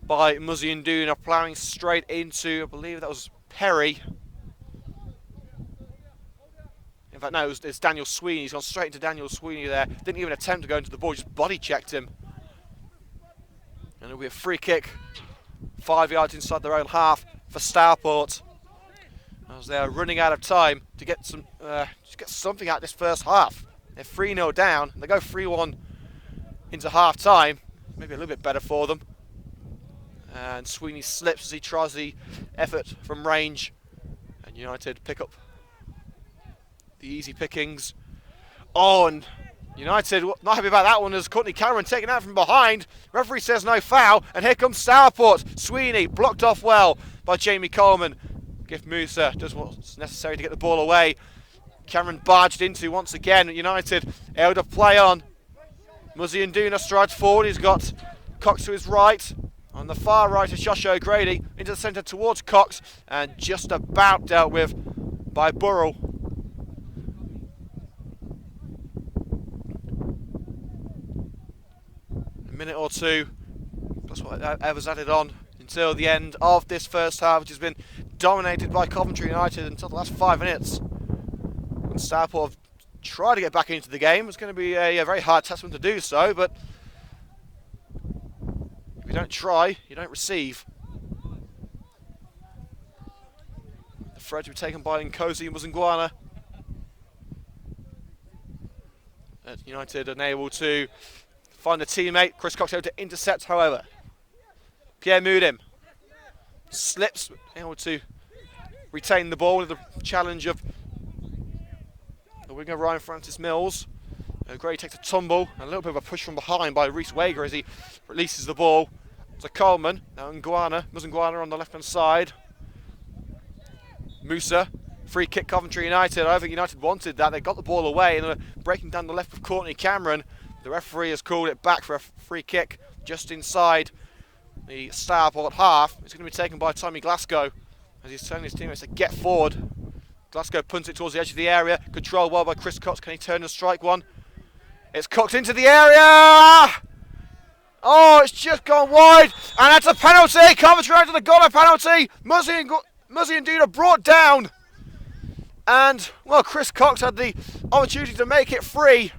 by Muzzy and Duna, ploughing straight into, I believe that was Perry. In fact, no, it's Daniel Sweeney. He's gone straight into Daniel Sweeney there. Didn't even attempt to go into the ball, just body checked him. And it'll be a free kick, 5 yards inside their own half for Stourport, as they are running out of time to get some, just get something out of this first half. They're 3-0 down. They go 3-1 into half time. Maybe a little bit better for them. And Sweeney slips as he tries the effort from range. And United pick up the easy pickings. Oh, and United not happy about that one as Courtney Cameron taken out from behind. Referee says no foul. And here comes Stourport. Sweeney blocked off well by Jamie Coleman. Gift Musa does what's necessary to get the ball away. Cameron barged into once again. United able to play on. Muzzy and Duna strides forward. He's got Cox to his right. On the far right is Josh O'Grady. Into the centre towards Cox. And just about dealt with by Burrell. A minute or two, plus whatever's added on until the end of this first half, which has been dominated by Coventry United until the last 5 minutes. And Stourport have tried to get back into the game. It's going to be a very hard test for them to do so, but if you don't try, you don't receive. The threat to be taken by Nkosi and Muzingwana. United unable to find a teammate. Chris Cox able to intercept, however. Pierre Mudim slips, able to retain the ball with the challenge of the winger Ryan Francis Mills. Gray takes a tumble and a little bit of a push from behind by Reece Wager as he releases the ball to Coleman. Now Muzingwana on the left hand side. Musa, free kick Coventry United. I don't think United wanted that. They got the ball away and they're breaking down the left of Courtney Cameron. The referee has called it back for a free kick just inside the Stourport half. It's going to be taken by Tommy Glasgow as he's telling his teammates to get forward. Glasgow punts it towards the edge of the area. Controlled well by Chris Cox. Can he turn and strike one? It's cocked into the area! Oh, it's just gone wide. And that's a penalty. Coventry out to the goal, a penalty. Muzzy and Duna brought down. And, well, Chris Cox had the opportunity to make it free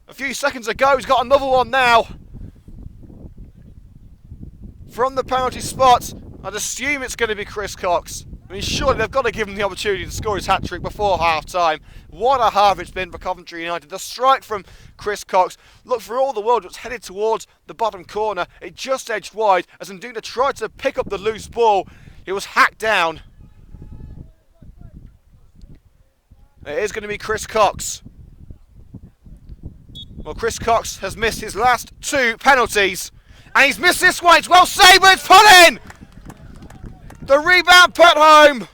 a few seconds ago. He's got another one now. From the penalty spot, I'd assume it's going to be Chris Cox. I mean, surely they've got to give him the opportunity to score his hat-trick before half-time. What a half it's been for Coventry United. The strike from Chris Cox looked for all the world. It was headed towards the bottom corner. It just edged wide as Nduna tried to pick up the loose ball. It was hacked down. It is going to be Chris Cox. Well, Chris Cox has missed his last 2 penalties. And he's missed this one. It's well saved, but it's put in! The rebound put home.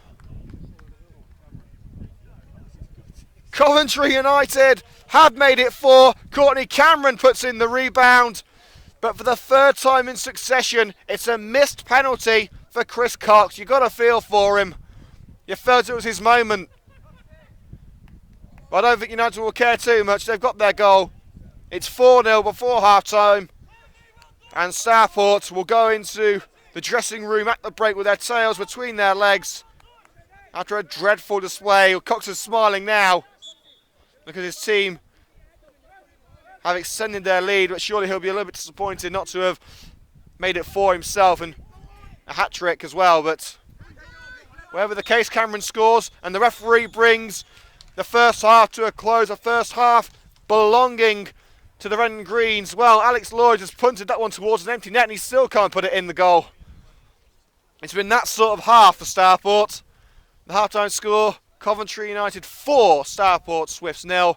Coventry United have made it 4. Courtney Cameron puts in the rebound. But for the third time in succession, it's a missed penalty for Chris Cox. You've got to feel for him. You felt it was his moment. But I don't think United will care too much. They've got their goal. It's 4-0 before half-time. And Stourport will go into the dressing room at the break with their tails between their legs. After a dreadful display, Cox is smiling now because his team have extended their lead, but surely he'll be a little bit disappointed not to have made it 4 himself and a hat-trick as well. But whatever the case, Cameron scores and the referee brings the first half to a close. The first half belonging to the red and greens. Well, Alex Lloyd has punted that one towards an empty net and he still can't put it in the goal. It's been that sort of half for Stourport. The half-time score, Coventry United 4, Stourport Swifts 0.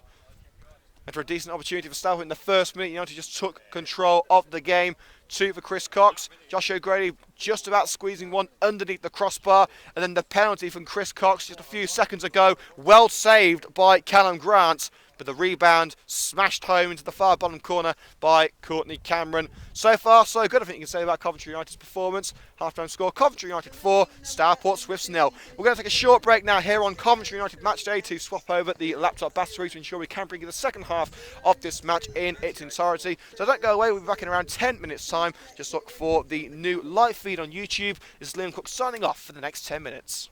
After a decent opportunity for Stourport in the first minute, United just took control of the game. 2 for Chris Cox. Josh O'Grady just about squeezing one underneath the crossbar. And then the penalty from Chris Cox just a few seconds ago. Well saved by Callum Grant. But the rebound smashed home into the far bottom corner by Courtney Cameron. So far, so good, I think you can say about Coventry United's performance. Half-time score, Coventry United 4, Stourport Swifts 0. We're going to take a short break now here on Coventry United Match Day to swap over the laptop battery to ensure we can bring you the second half of this match in its entirety. So don't go away, we'll be back in around 10 minutes' time. Just look for the new live feed on YouTube. This is Liam Cook signing off for the next 10 minutes.